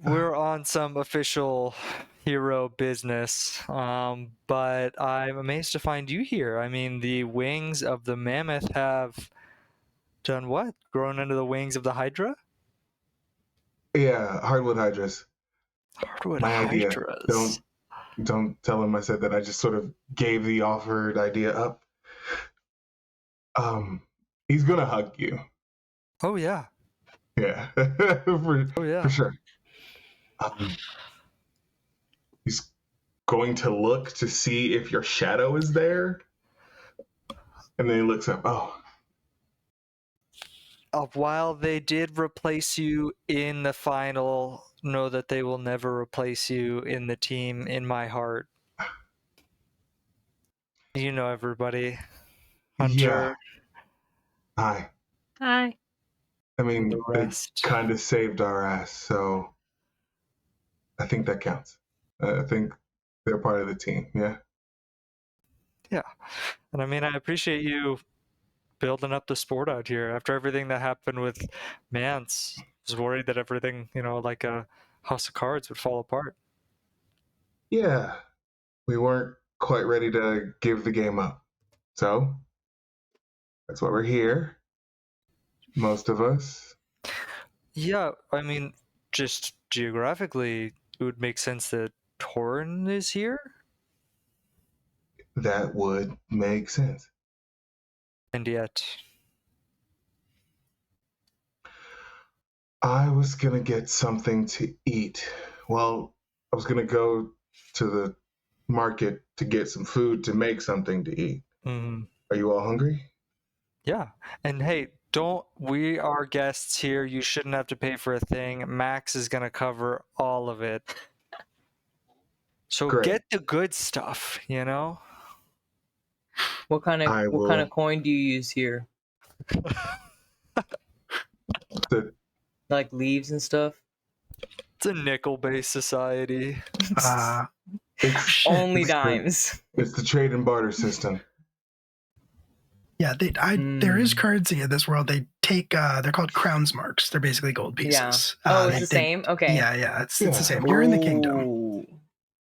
we're on some official hero business, but I'm amazed to find you here. I mean, the wings of the mammoth have done what? Grown under the wings of the hydra? Yeah, hardwood hydras. Hardwood My idea. hydras. Don't tell him I said that. I just sort of gave the offered idea up. He's gonna hug you. Oh yeah. Yeah, Oh yeah. for sure. He's going to look to see if your shadow is there, and then he looks up. Oh, While they did replace you in the final, know that they will never replace you in the team in my heart. You know everybody. Hunter, yeah. Hi. Hi. I mean, the it rest. kind of saved our ass, so I think that counts. I think they're part of the team. Yeah. Yeah. And I mean, I appreciate you building up the sport out here after everything that happened with Mance. I was worried that everything, like a house of cards would fall apart. Yeah. We weren't quite ready to give the game up, so that's why we're here. Most of us. Yeah, I mean, just geographically, it would make sense that Torn is here. That would make sense. And yet, I was gonna get something to eat. Well, I was gonna go to the market to get some food to make something to eat. Mhm. Are you all hungry? Yeah. And hey, we are guests here. You shouldn't have to pay for a thing. Max is going to cover all of it. So Great. get the good stuff, you know? What kind I of will- coin do you use here? The, Like leaves and stuff? It's a nickel-based society. it's, Shit. Only it's the- dimes. it's the trade and barter system. Yeah, there is currency in this world. They take they're called crowns marks. They're basically gold Yeah. pieces. Oh, it's they- the same? Okay. Yeah, it's the Yeah. same. You're in the kingdom. Ooh,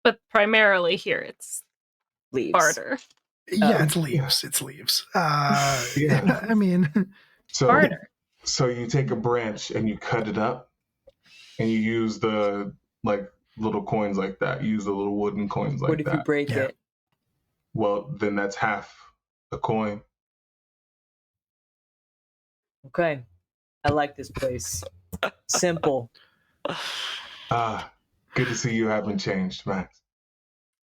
But primarily here it's leaves. barter. Yeah, Oh. it's leaves. It's leaves. Yeah. I mean, So, Barter. so you take a branch and you cut it up, and you use the like little coins like that. You use the little wooden coins like What if that. you break Yeah. it? Well, then that's half a coin. Okay. I like this place. Simple. Ah, good to see you haven't changed, Max.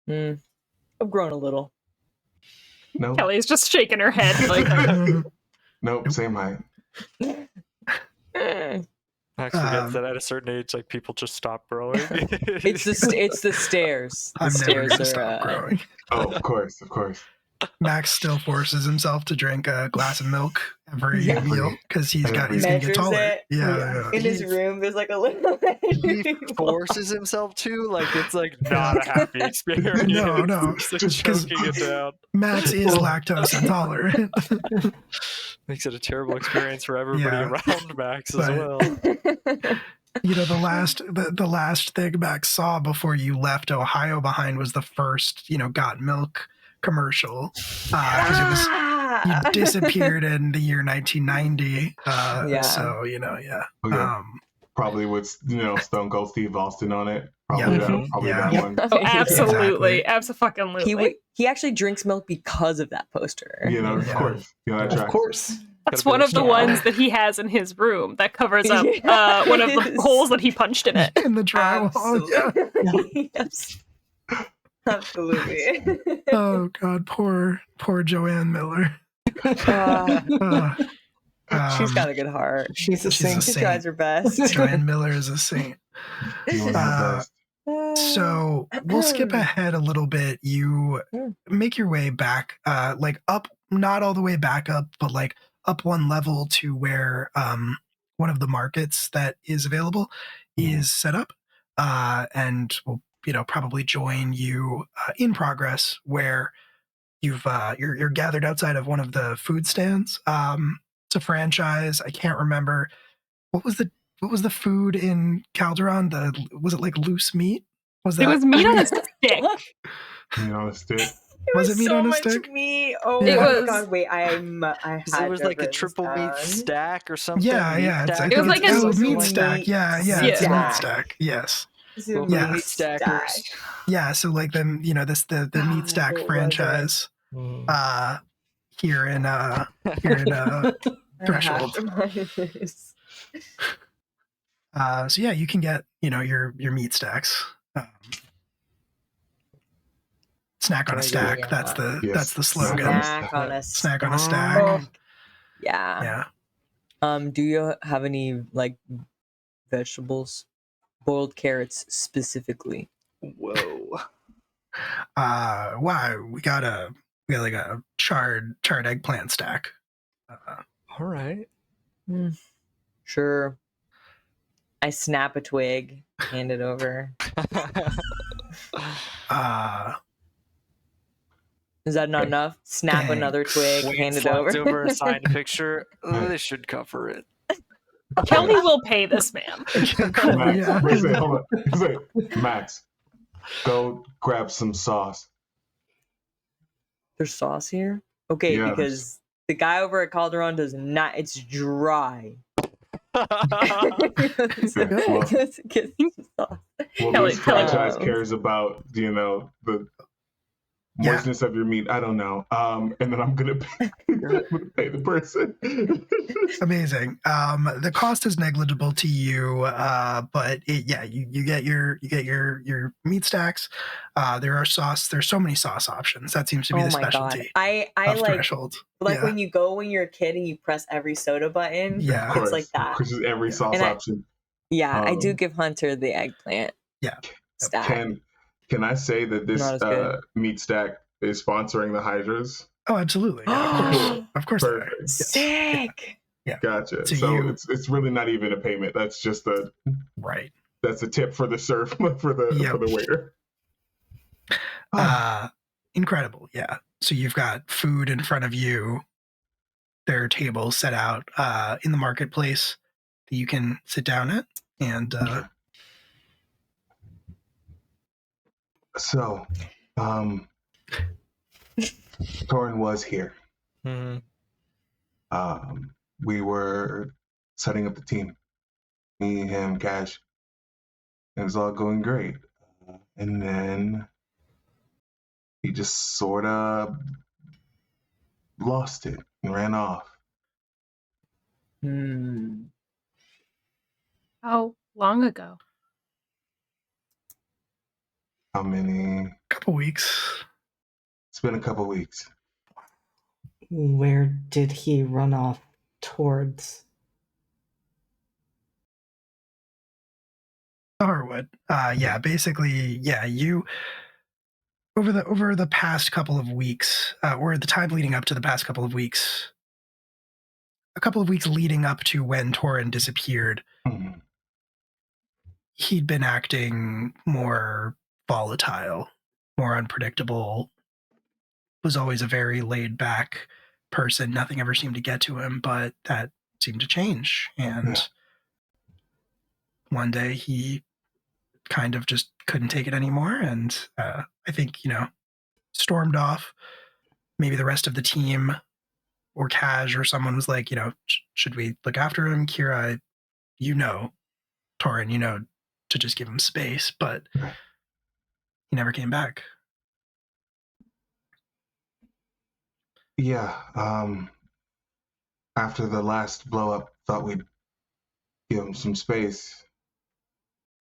I've grown a little. No, Kelly's just shaking her head like nope, same height. Max forgets Um, that at a certain age, like people just stop growing. It's the stairs. The I'm never stairs gonna are stop growing. Oh, of course, of course. Max still forces himself to drink a glass of milk every Yeah. meal because he's gonna get measures taller. it. Yeah. In his room, there's like a little. He forces himself to, like, it's like not a happy experience. No. It's like Just- choking it down. Max is lactose intolerant. Makes it a terrible experience for everybody Yeah. around Max as But- well. The last thing Max saw before you left Ohio behind was the first, got milk commercial. Because it was you disappeared in the year 1990. Yeah. So yeah. Oh, yeah. Probably with Stone Cold Steve Austin on it. Probably Yeah. that. Probably Yeah. that one. Oh, absolutely. Exactly. Absolutely. He actually drinks milk because of that poster. Of Yeah. course. That Of tracks. course. That's Gotta be one of the Yeah. ones that he has in his room that covers up Yeah, one of it the is. holes that he punched in it. In the drywall. Yeah. Absolutely. Yes. Absolutely. Oh God, poor Joanne Miller. Uh, She's got a good heart. She's a She's a saint. She saint. tries her best. Joanne Miller is a saint. Doing her Uh, best. So we'll skip ahead a little bit. You make your way back, like up, not all the way back up, but like up one level to where one of the markets that is available is set up, and will probably join you in progress where you're gathered outside of one of the food stands. It's a franchise. I can't remember what was the food in Calderon. Was it like loose meat? Was that? It was meat on a stick. Stick. Was it meat so on a much stick? meat. Oh It my was- god! Wait, I It was like a triple meat stack or something. Yeah, Meat yeah. I stack think It was like a meat meat stack. Yeah, it's a meat stack. stack. Yes. Little Yeah. meat stackers. Yeah. So like the the meat stack what was it? franchise Mm. here in Threshold. So yeah, you can get your meat stacks. Snack on Can a I get- stack. Yeah. That's the slogan. Snack on a Snack on a stack. Yeah. Yeah. Do you have any like vegetables? Boiled carrots specifically. Whoa. Wow. We got like a charred eggplant stack. All right. Sure. I snap a twig, hand it over. Is that not enough? Snap another twig, Wayne hand it slides over. over a signed picture. This should cover it. Kelly will pay this man. Cool, Max, yeah. wait, hold on. Wait, Max, go grab some sauce. There's sauce here? Okay, Yes. because the guy over at Calderon does not, it's dry. Well, Get some sauce. well, Kelly, this franchise Kelly. cares about the moistness of your meat. I don't know. And then I'm gonna pay, I'm gonna pay the person. Amazing. The cost is negligible to you, but you get your meat stacks. There's so many sauce options. That seems to be Oh the my god. specialty I of like Threshold. like Yeah. when you go when you're a kid and you press every soda button. Yeah. Of course, It's like that. Which is every Yeah. sauce And option. I do give Hunter the eggplant Yeah. stack. Can I say that this Not as good. meat stack is sponsoring the Hydras? Oh, absolutely. Yeah, of course. Of course they are. Perfect. Yes. Sick. Yeah. Gotcha. So So you- it's really not even a payment. That's just Right. that's a tip for the serve for the waiter. Incredible. Yeah. So you've got food in front of you. There are tables set out in the marketplace that you can sit down at. And So, Torin was here. Mm-hmm. We were setting up the team. Me, him, Cash. It was all going great. And then he just sort of lost it and ran off. How long ago? How many? couple weeks. It's been a couple weeks. Where did he run off towards? Harwood. Basically, you over the past couple of weeks, or the time leading up to the past couple of weeks, a couple of weeks leading up to when Torin disappeared, Mhm. he'd been acting more volatile, more unpredictable, was always a very laid back person. Nothing ever seemed to get to him, but that seemed to change. And one day he kind of just couldn't take it anymore. And I think, stormed off. Maybe the rest of the team or Kaj or someone was like, should we look after him? Kira, Torin, to just give him space, but he never came back. Yeah. After the last blow up, thought we'd give him some space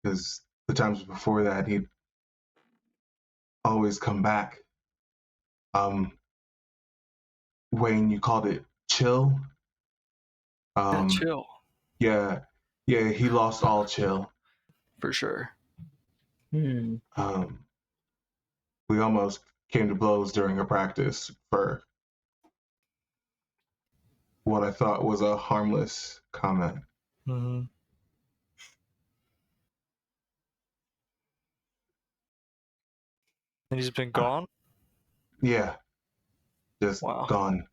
because the times before that he'd always come back. Wayne, you called it chill. Chill. Yeah, he lost all chill. For sure. We almost came to blows during a practice for what I thought was a harmless comment. Mm-hmm. And he's been gone? Yeah, just Wow. gone.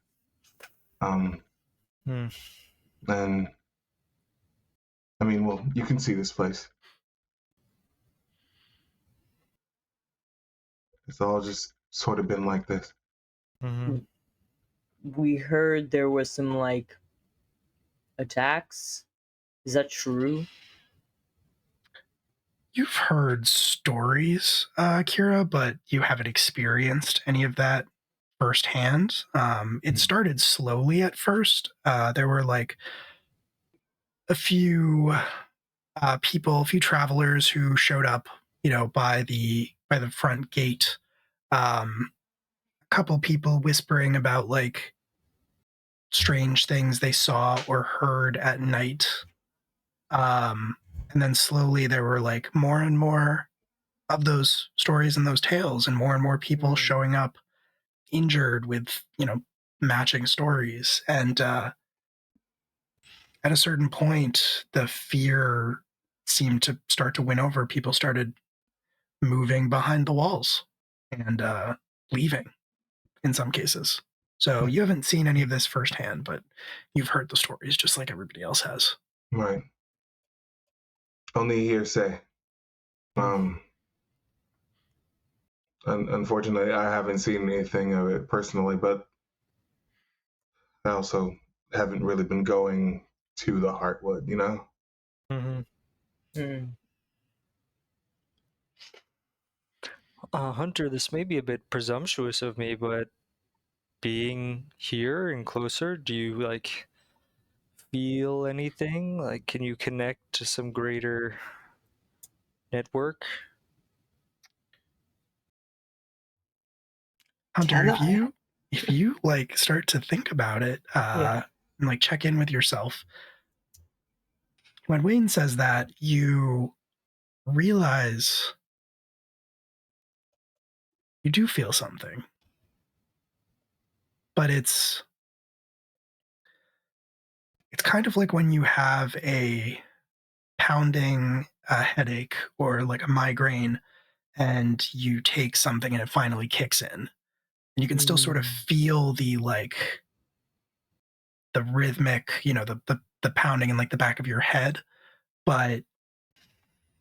And I mean, well, you can see this place. It's all just sort of been like this. Mm-hmm. We heard there was some attacks. Is that true? You've heard stories, Kira, but you haven't experienced any of that firsthand. It started slowly at first. There were a few people, a few travelers who showed up, by the front gate. A couple people whispering about strange things they saw or heard at night. And then slowly there were more and more of those stories and those tales, and more people showing up injured with, matching stories. And at a certain point, the fear seemed to start to win over. People started moving behind the walls and leaving in some cases. So you haven't seen any of this firsthand, but you've heard the stories just like everybody else has. Right. Only hearsay. Unfortunately, I haven't seen anything of it personally, but I also haven't really been going to the Heartwood, Mm-hmm. Hunter, this may be a bit presumptuous of me, but being here and closer, do you like feel anything? Like, can you connect to some greater network? Hunter, Can if I? you like start to think about it, Yeah. and like check in with yourself, when Wayne says that, you realize you do feel something, but it's kind of like when you have a pounding headache or like a migraine and you take something and it finally kicks in. And you can still sort of feel the like the rhythmic, the pounding in like the back of your head, but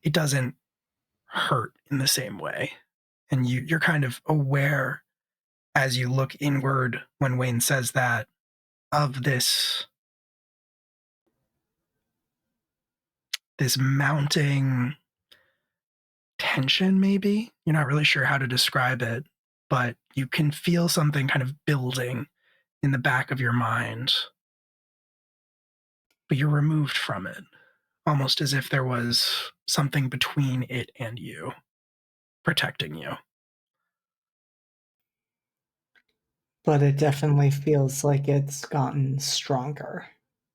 it doesn't hurt in the same way. And you're kind of aware as you look inward when Wayne says that of this mounting tension, maybe. You're not really sure how to describe it, but you can feel something kind of building in the back of your mind, but you're removed from it, almost as if there was something between it and you, protecting you. But it definitely feels like it's gotten stronger.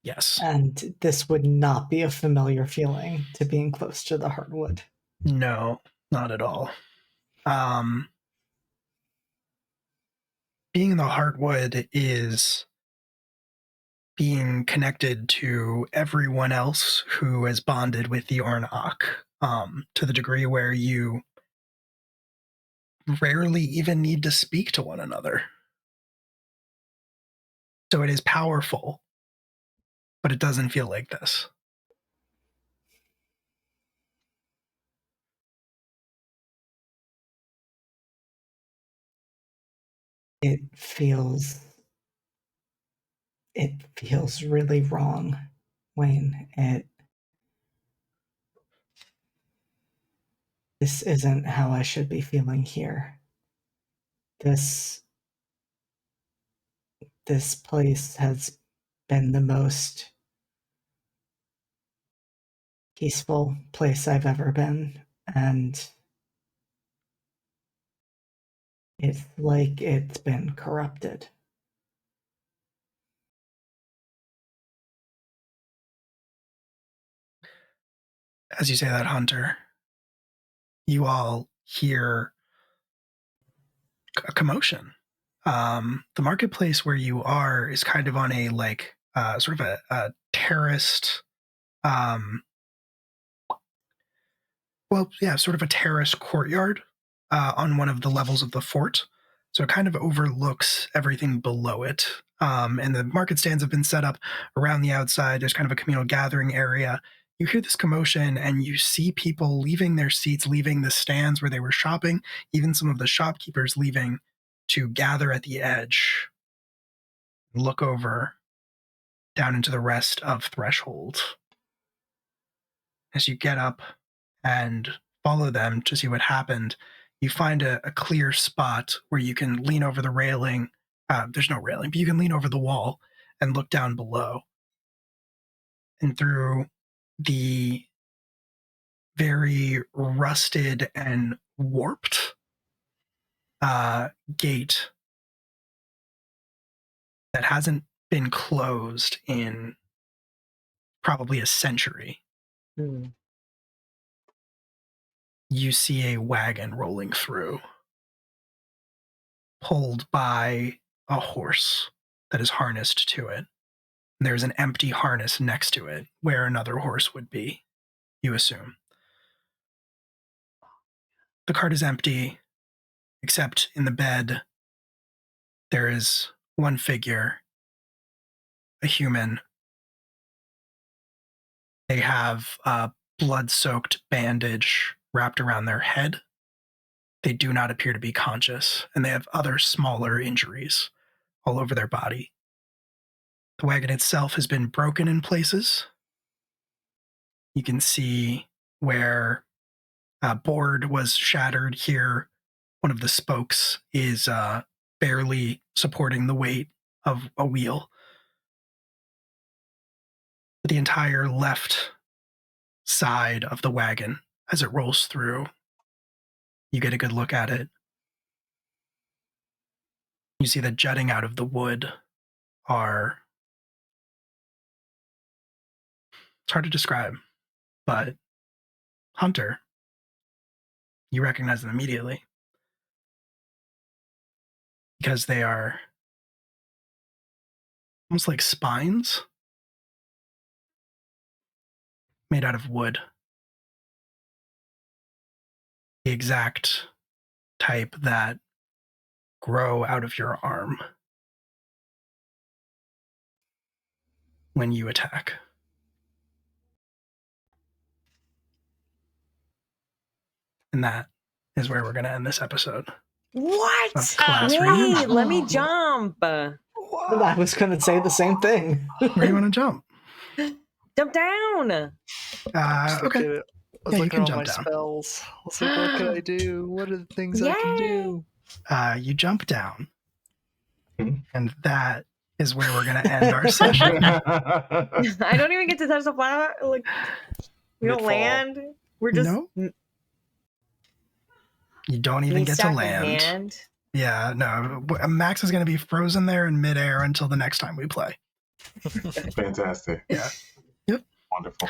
Yes. And this would not be a familiar feeling to being close to the hardwood. No, not at all. Being in the hardwood is being connected to everyone else who has bonded with the Ornok, to the degree where you rarely even need to speak to one another. So it is powerful, but it doesn't feel like this. It feels really wrong, Wayne. This isn't how I should be feeling here. This place has been the most peaceful place I've ever been, and it's like it's been corrupted. As you say that, Hunter, you all hear a commotion. The marketplace where you are is kind of on a like sort of a terraced, um, well, yeah, sort of a terraced courtyard on one of the levels of the fort. So it kind of overlooks everything below it. And the market stands have been set up around the outside. There's kind of a communal gathering area. You hear this commotion and you see people leaving their seats, leaving the stands where they were shopping, even some of the shopkeepers leaving to gather at the edge, look over down into the rest of Threshold. As you get up and follow them to see what happened, you find a clear spot where you can lean over the railing. There's no railing, but you can lean over the wall and look down below. And through the very rusted and warped gate that hasn't been closed in probably a century, you see a wagon rolling through, pulled by a horse that is harnessed to it. There's an empty harness next to it where another horse would be, you assume. The cart is empty, except in the bed, there is one figure, a human. They have a blood-soaked bandage wrapped around their head. They do not appear to be conscious, and they have other smaller injuries all over their body. The wagon itself has been broken in places. You can see where a board was shattered here, one of the spokes is barely supporting the weight of a wheel. The entire left side of the wagon, as it rolls through, you get a good look at it. You see that jutting out of the wood are... It's hard to describe, but Hunter, you recognize them immediately. Because they are almost like spines made out of wood. The exact type that grow out of your arm when you attack. And that is where we're going to end this episode. What? Of Class Wait, Reunion. let me jump. I was going to say the same thing. Where do you want to jump? Jump down. Okay. I was Yeah, you looking can at all jump my down. spells. I was like, what can I do? What are the things I can do? You jump down, Mhm. and that is where we're going to end our session. I don't even get to touch the flower. Like, we don't Mid-fall. land. We're just No. You don't even get to stack in land. hand. Yeah, no. Max is going to be frozen there in midair until the next time we play. Fantastic. Yeah. Yep. Wonderful.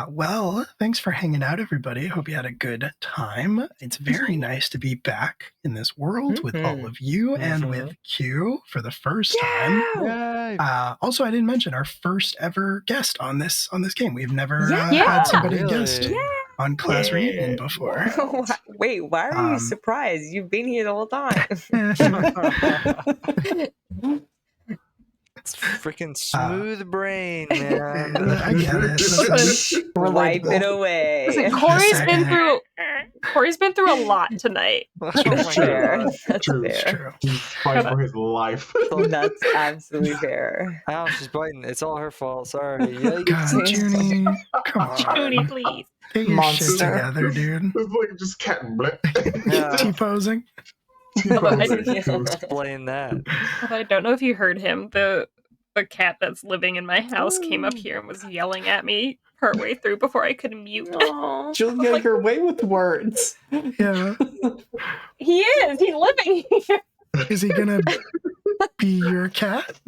Well, thanks for hanging out, everybody. Hope you had a good time. It's very nice to be back in this world with all of you and with Q for the first time. Yay! Also, I didn't mention our first ever guest on this game. We've never Yeah. had somebody Really? guest on Class Reunion before. Wait, why are you Um, surprised? You've been here the whole time. It's freaking smooth brain, man. I get it. Wipe it away. Listen, Corey's been through a lot tonight. That's Oh my fair. God. That's True. It's fair. true. He's fighting for his life. That's absolutely fair. Ow, she's biting. It's all her fault. Sorry. Yikes. God, Junie, come on. Junie, please. Get your shit Monster. together, dude. It's like just cat and blip. Yeah. T-posing. Explain that. But I don't know if you heard him. The cat that's living in my house came up here and was yelling at me partway through before I could mute. Aw. Julia, Like- you're way with words. Yeah. He is. He's living here. Is he gonna be your cat?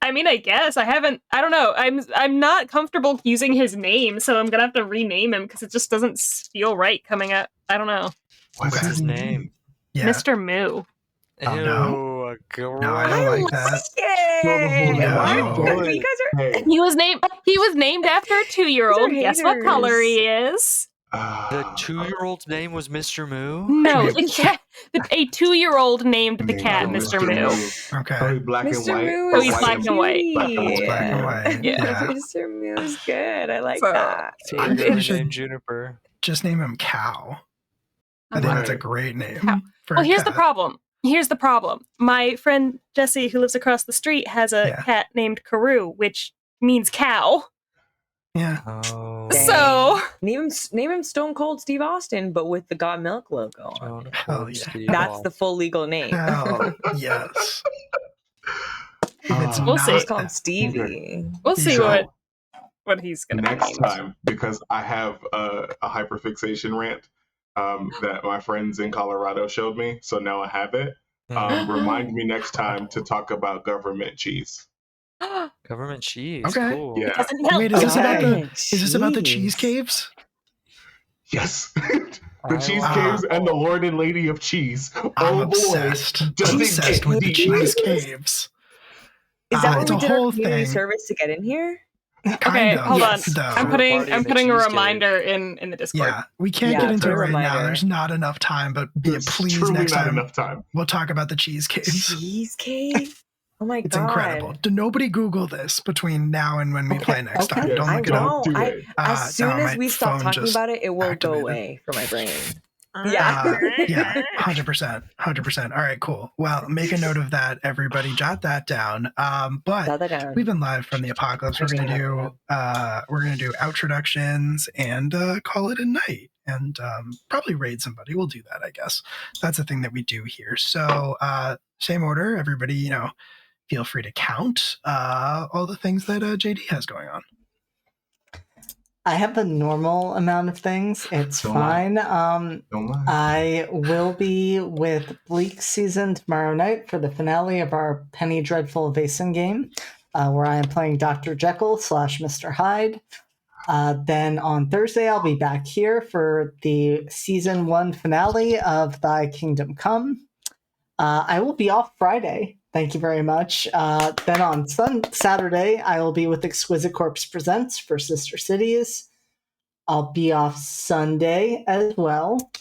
I mean, I guess I don't know. I'm not comfortable using his name, so I'm gonna have to rename him because it just doesn't feel right coming up. I don't know. What's Okay. his name? Yeah. Mr. Moo. Oh, Ew, no. gross. No, I don't like that. Yay! No. Why? You guys are Hey, He was named after a 2-year-old. These are Guess what color haters. he is? The 2-year-old's name was Mr. Moo? No, the cat. A 2-year-old named the cat Oh, Mr. Moo. So Okay. he's black and Mr. white. Moo or Oh, he's is black and white. Black and white. It's black and white. Yeah. Yeah. Mr. Moo is good. I like So- that. Favorite we should- name Juniper. Just name him Cow. I think Right. that's a great name. Cow. For Well, a here's the cat. problem. My friend Jessie, who lives across the street, has a Yeah. cat named Karoo, which means cow. Yeah. Oh. Dang. So Name him Stone Cold Steve Austin, but with the Got Milk logo on. Jonah Hell Ford yeah. Steve That's Ball. the full legal name. Hell yes. If it's We'll not see. Just call him Stevie. we'll see So- what he's gonna Next be named. time, because I have a hyperfixation rant that my friends in Colorado showed me, so now I have it. Remind me next time to talk about government cheese. Government cheese. Okay. Cool. Yeah. Doesn't help. Wait, is this about the Government is this about the cheese cheese. caves? Yes. I The cheese like- caves and the Lord and Lady of Cheese. I'm Oh obsessed. boy. Does it Obsessed get with the deep? cheese caves. Is that It's what we a did our whole community thing. service to get in here? Okay, Kind of, hold on. though. I'm Party in the putting a cheesecake. reminder in the Discord. Yeah, we can't Yeah, get into put it a right now. reminder. There's not enough time, but yeah, There's please truly next not time enough time. we'll talk about the cheese caves. Cheesecake? Oh my It's god. incredible. Do nobody Google this between now and when we play next okay. time. Don't I look it up. won't. do I, it. as soon no, as my we stop phone talking just about it, it will activated. go away from my brain. Yeah. Yeah, 100%. All right, cool. Well, make a note of that, everybody. Jot that down. But Jot that down. we've been live from the apocalypse. We're gonna do outroductions and call it a night, and probably raid somebody. We'll do that, I guess. That's the thing that we do here. So same order, everybody. Feel free to count all the things that JD has going on. I have a normal amount of things. It's Don't fine. Don't mind. I will be with Bleak Season tomorrow night for the finale of our Penny Dreadful Vason game, where I am playing Dr. Jekyll / Mr. Hyde. Then on Thursday, I'll be back here for the Season 1 finale of Thy Kingdom Come. I will be off Friday. Thank you very much. Then on Saturday, I will be with Exquisite Corpse Presents for Sister Cities. I'll be off Sunday as well.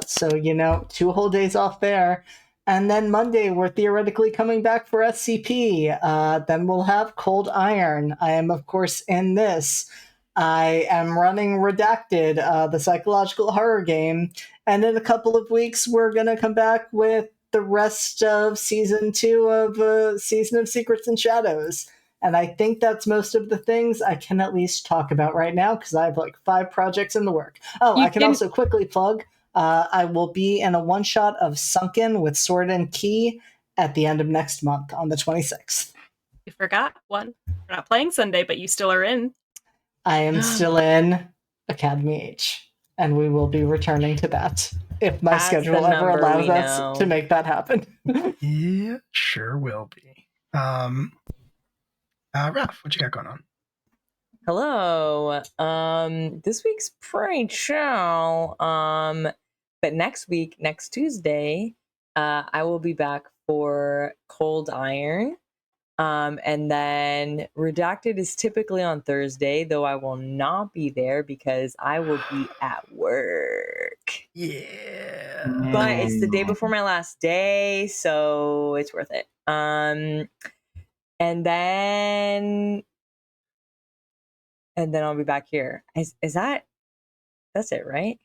So, 2 whole days off there. And then Monday, we're theoretically coming back for SCP. Then we'll have Cold Iron. I am, of course, in this. I am running Redacted, the psychological horror game. And in a couple of weeks, we're going to come back with the rest of Season 2 of Season of Secrets and Shadows. And I think that's most of the things I can at least talk about right now, because I have like 5 projects in the work. Oh, I can also quickly plug, I will be in a one-shot of Sunken with Sword and Key at the end of next month on the 26th. You forgot one. We're not playing Sunday, but you still are in. I am still in Academy H, and we will be returning to that if my That's schedule the ever number allows we us know. to make that happen. Yeah, sure will be. Raph, what you got going on? Hello. This week's pretty chill. But next week, next Tuesday, I will be back for Cold Iron. And then Redacted is typically on Thursday, though I will not be there because I will be at work. Yeah. But it's the day before my last day, so it's worth it. And then I'll be back here. Is that's it, right?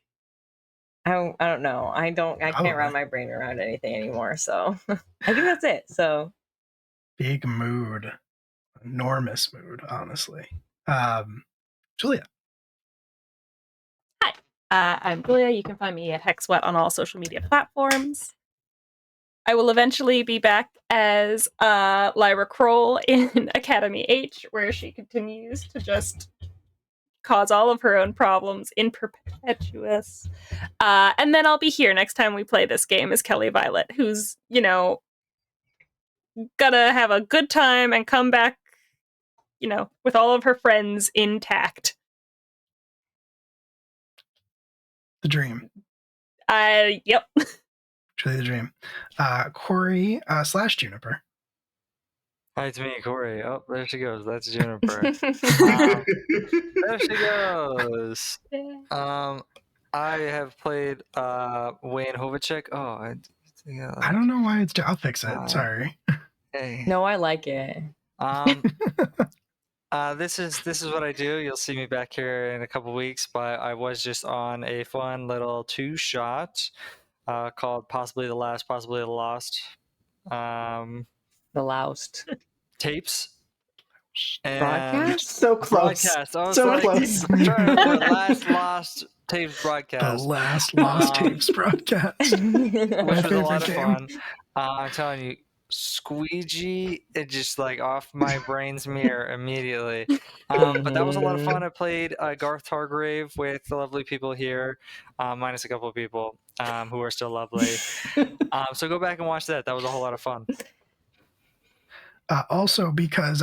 I don't know. I can't wrap my brain around anything anymore. So I think that's it. So big mood, enormous mood, honestly. Julia. Hi, I'm Julia. You can find me at HexWet on all social media platforms. I will eventually be back as Lyra Kroll in Academy H, where she continues to just cause all of her own problems in perpetuous. And then I'll be here next time we play this game as Kelly Violet, who's, gonna have a good time and come back, with all of her friends intact. The dream. Yep. Truly the dream. Corey / Juniper. Hi, it's me, Corey. Oh, there she goes. That's Juniper. There she goes. I have played Wayne Hovacek. Oh, I don't know why I'll fix it. Sorry. Hey. no, I like it. This is what I do. You'll see me back here in a couple weeks, but I was just on a fun little 2-shot called Possibly the Last, Possibly the Lost. The Loust. Tapes. And Broadcast? So close. Broadcast. I was So like, close. I'm trying to put last lost tapes broadcast. The last lost tapes broadcast. Which was a favorite lot of game. fun. I'm telling you, squeegee, it just like off my brain's mirror immediately. But that was a lot of fun. I played Garth Targrave with the lovely people here, minus a couple of people who are still lovely. So go back and watch that. That was a whole lot of fun. Also, because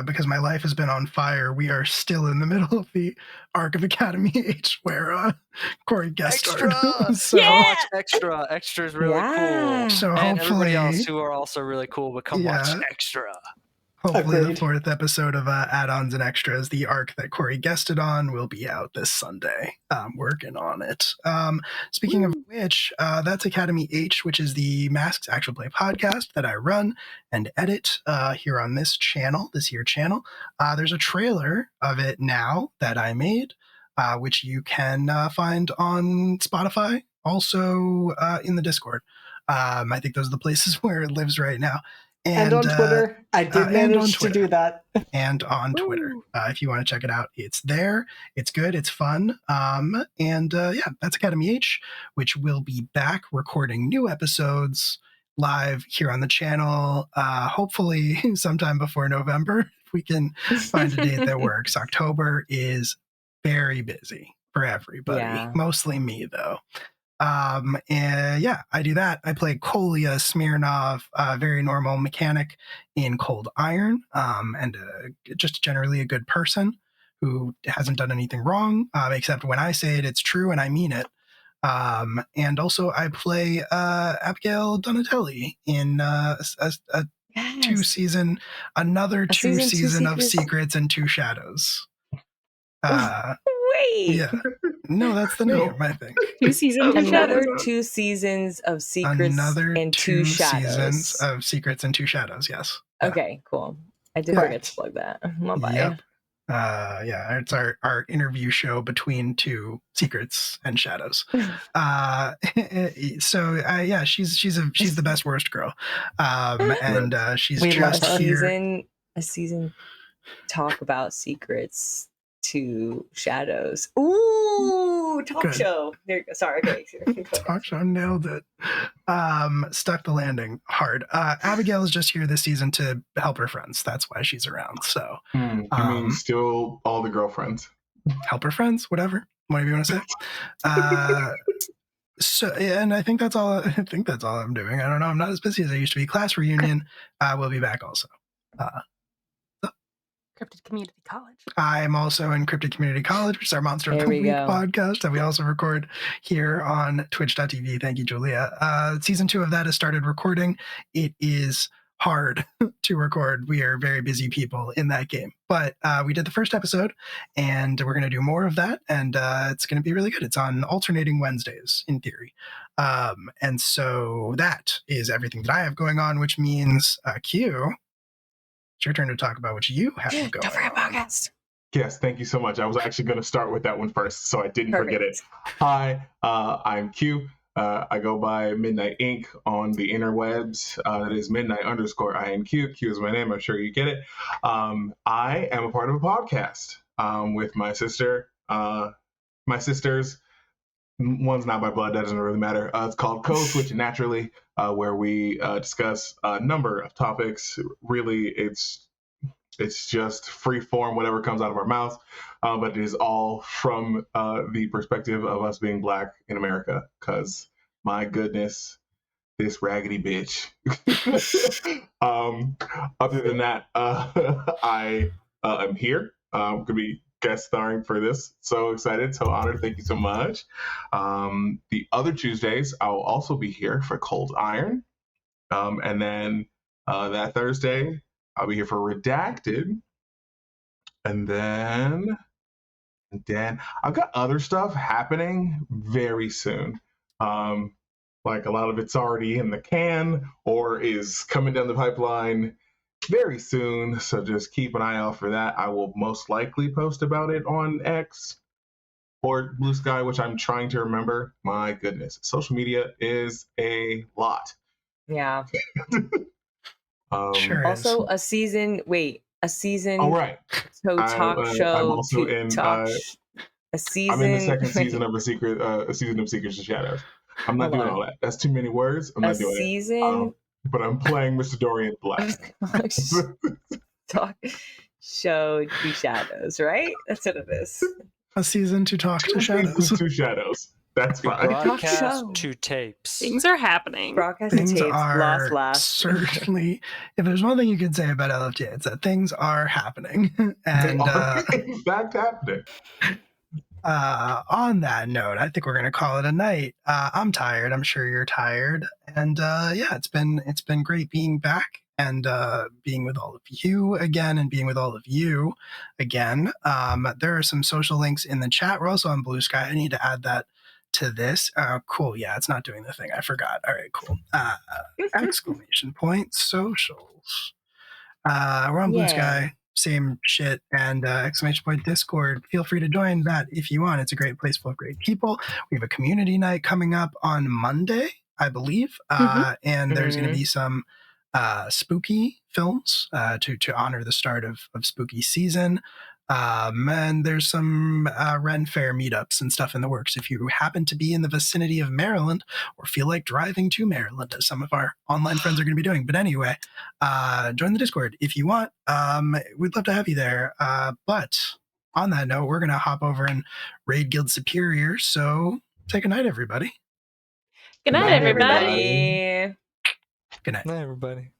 because my life has been on fire, we are still in the middle of the arc of Academy H, where Corey guest starred. So watch Extra. Extra is really cool. So And everybody hopefully, else who are also really cool, but come watch Extra. Hopefully Agreed. the 4th episode of Add-ons and Extras, the arc that Corey guested on, will be out this Sunday. I'm working on it. Speaking of which, that's Academy H, which is the Masks Actual Play podcast that I run and edit here on this channel, this here channel. There's a trailer of it now that I made, which you can find on Spotify also in the Discord. I think those are the places where it lives right now. And on Twitter. I did manage to do that. And on Twitter. If you want to check it out, it's there. It's good. It's fun. Yeah, that's Academy H, which will be back recording new episodes live here on the channel, hopefully sometime before November, if we can find a date that works. October is very busy for everybody, mostly me though. And yeah, I do that. I play Kolya Smirnov, a very normal mechanic in Cold Iron, and just generally a good person who hasn't done anything wrong, except when I say it, it's true and I mean it. And also I play Abigail Donatelli in another two season of Secrets and Two Shadows. Wait. Yeah. No, that's the name, I think. 2 seasons. Another 2 seasons of Secrets and Two Shadows. Seasons of Secrets and Two Shadows, yes. Yeah. Okay, cool. I did forget to plug that. Yep. Yeah, it's our interview show between 2 secrets and shadows. Yeah, she's the best worst girl. And she's just here. A season talk about secrets to shadows. Ooh, talk show. There you go. Sorry, okay. Talk show, nailed it. Stuck the landing hard. Abigail is just here this season to help her friends. That's why she's around. So you mean still all the girlfriends? Help her friends, whatever you want to say. So, and I think that's all. I'm doing. I don't know. I'm not as busy as I used to be. Class reunion. We'll be back also. Cryptid Community College. I'm also in Cryptid Community College, which is our Monster of the Week podcast that we also record here on twitch.tv. Thank you, Julia. Season 2 of that has started recording. It is hard to record. We are very busy people in that game. But we did the first episode, and we're going to do more of that, and it's going to be really good. It's on alternating Wednesdays, in theory. And so that is everything that I have going on, which means Q, it's your turn to talk about what you have going on. Don't forget podcast. Yes, thank you so much. I was actually going to start with that one first, so I didn't forget it. Hi, I'm Q. I go by Midnight Inc. on the interwebs. That is Midnight_INQ. Q is my name. I'm sure you get it. I am a part of a podcast with my sister. My sisters. One's not by blood. That doesn't really matter. It's called Code Switch Naturally, where we discuss a number of topics. Really, it's just free form, whatever comes out of our mouth. But it is all from the perspective of us being Black in America. Because, my goodness, this raggedy bitch. Other than that, I am here. Could be guest starring for this. So excited, so honored. Thank you so much. The other Tuesdays, I'll also be here for Cold Iron. And then that Thursday, I'll be here for Redacted. And then I've got other stuff happening very soon. Like a lot of it's already in the can or is coming down the pipeline very soon. So just keep an eye out for that. I will most likely post about it on X or Blue Sky, which I'm trying to remember. My goodness, social media is a lot. Yeah. Sure also, is. a season. Oh, right. So talk show. I'm also in. A season. I'm in the second season of a season of Secrets and Shadows. I'm not doing all that. That's too many words. I'm not doing it. But I'm playing Mr. Dorian Black. Talk show to shadows, right? That's what it is. A season to talk to shadows. Two shadows. That's fine. Broadcast to tapes. Things are happening. Broadcast to tapes. Lost. Certainly. If there's one thing you could say about LFT, it's that things are happening. And they are in fact happening. On that note, I think we're gonna call it a night. I'm tired. I'm sure you're tired. And yeah, it's been great being back and being with all of you again and being with all of you again. There are some social links in the chat. We're also on Blue Sky. I need to add that to this. Cool. Yeah, it's not doing the thing. I forgot. All right, cool. Exclamation point socials. We're on Blue Sky. same shit, and exclamation point Discord. Feel free to join that if you want. It's a great place full of great people. We have a community night coming up on Monday, I believe, and there's going to be some spooky films to honor the start of spooky season. And there's some Ren Fair meetups and stuff in the works. If you happen to be in the vicinity of Maryland or feel like driving to Maryland, as some of our online friends are going to be doing. But anyway, join the Discord if you want. We'd love to have you there. But on that note, we're going to hop over and raid Guild Superior. So say good night, everybody. Good night, everybody. Everybody. Good night. Night, everybody.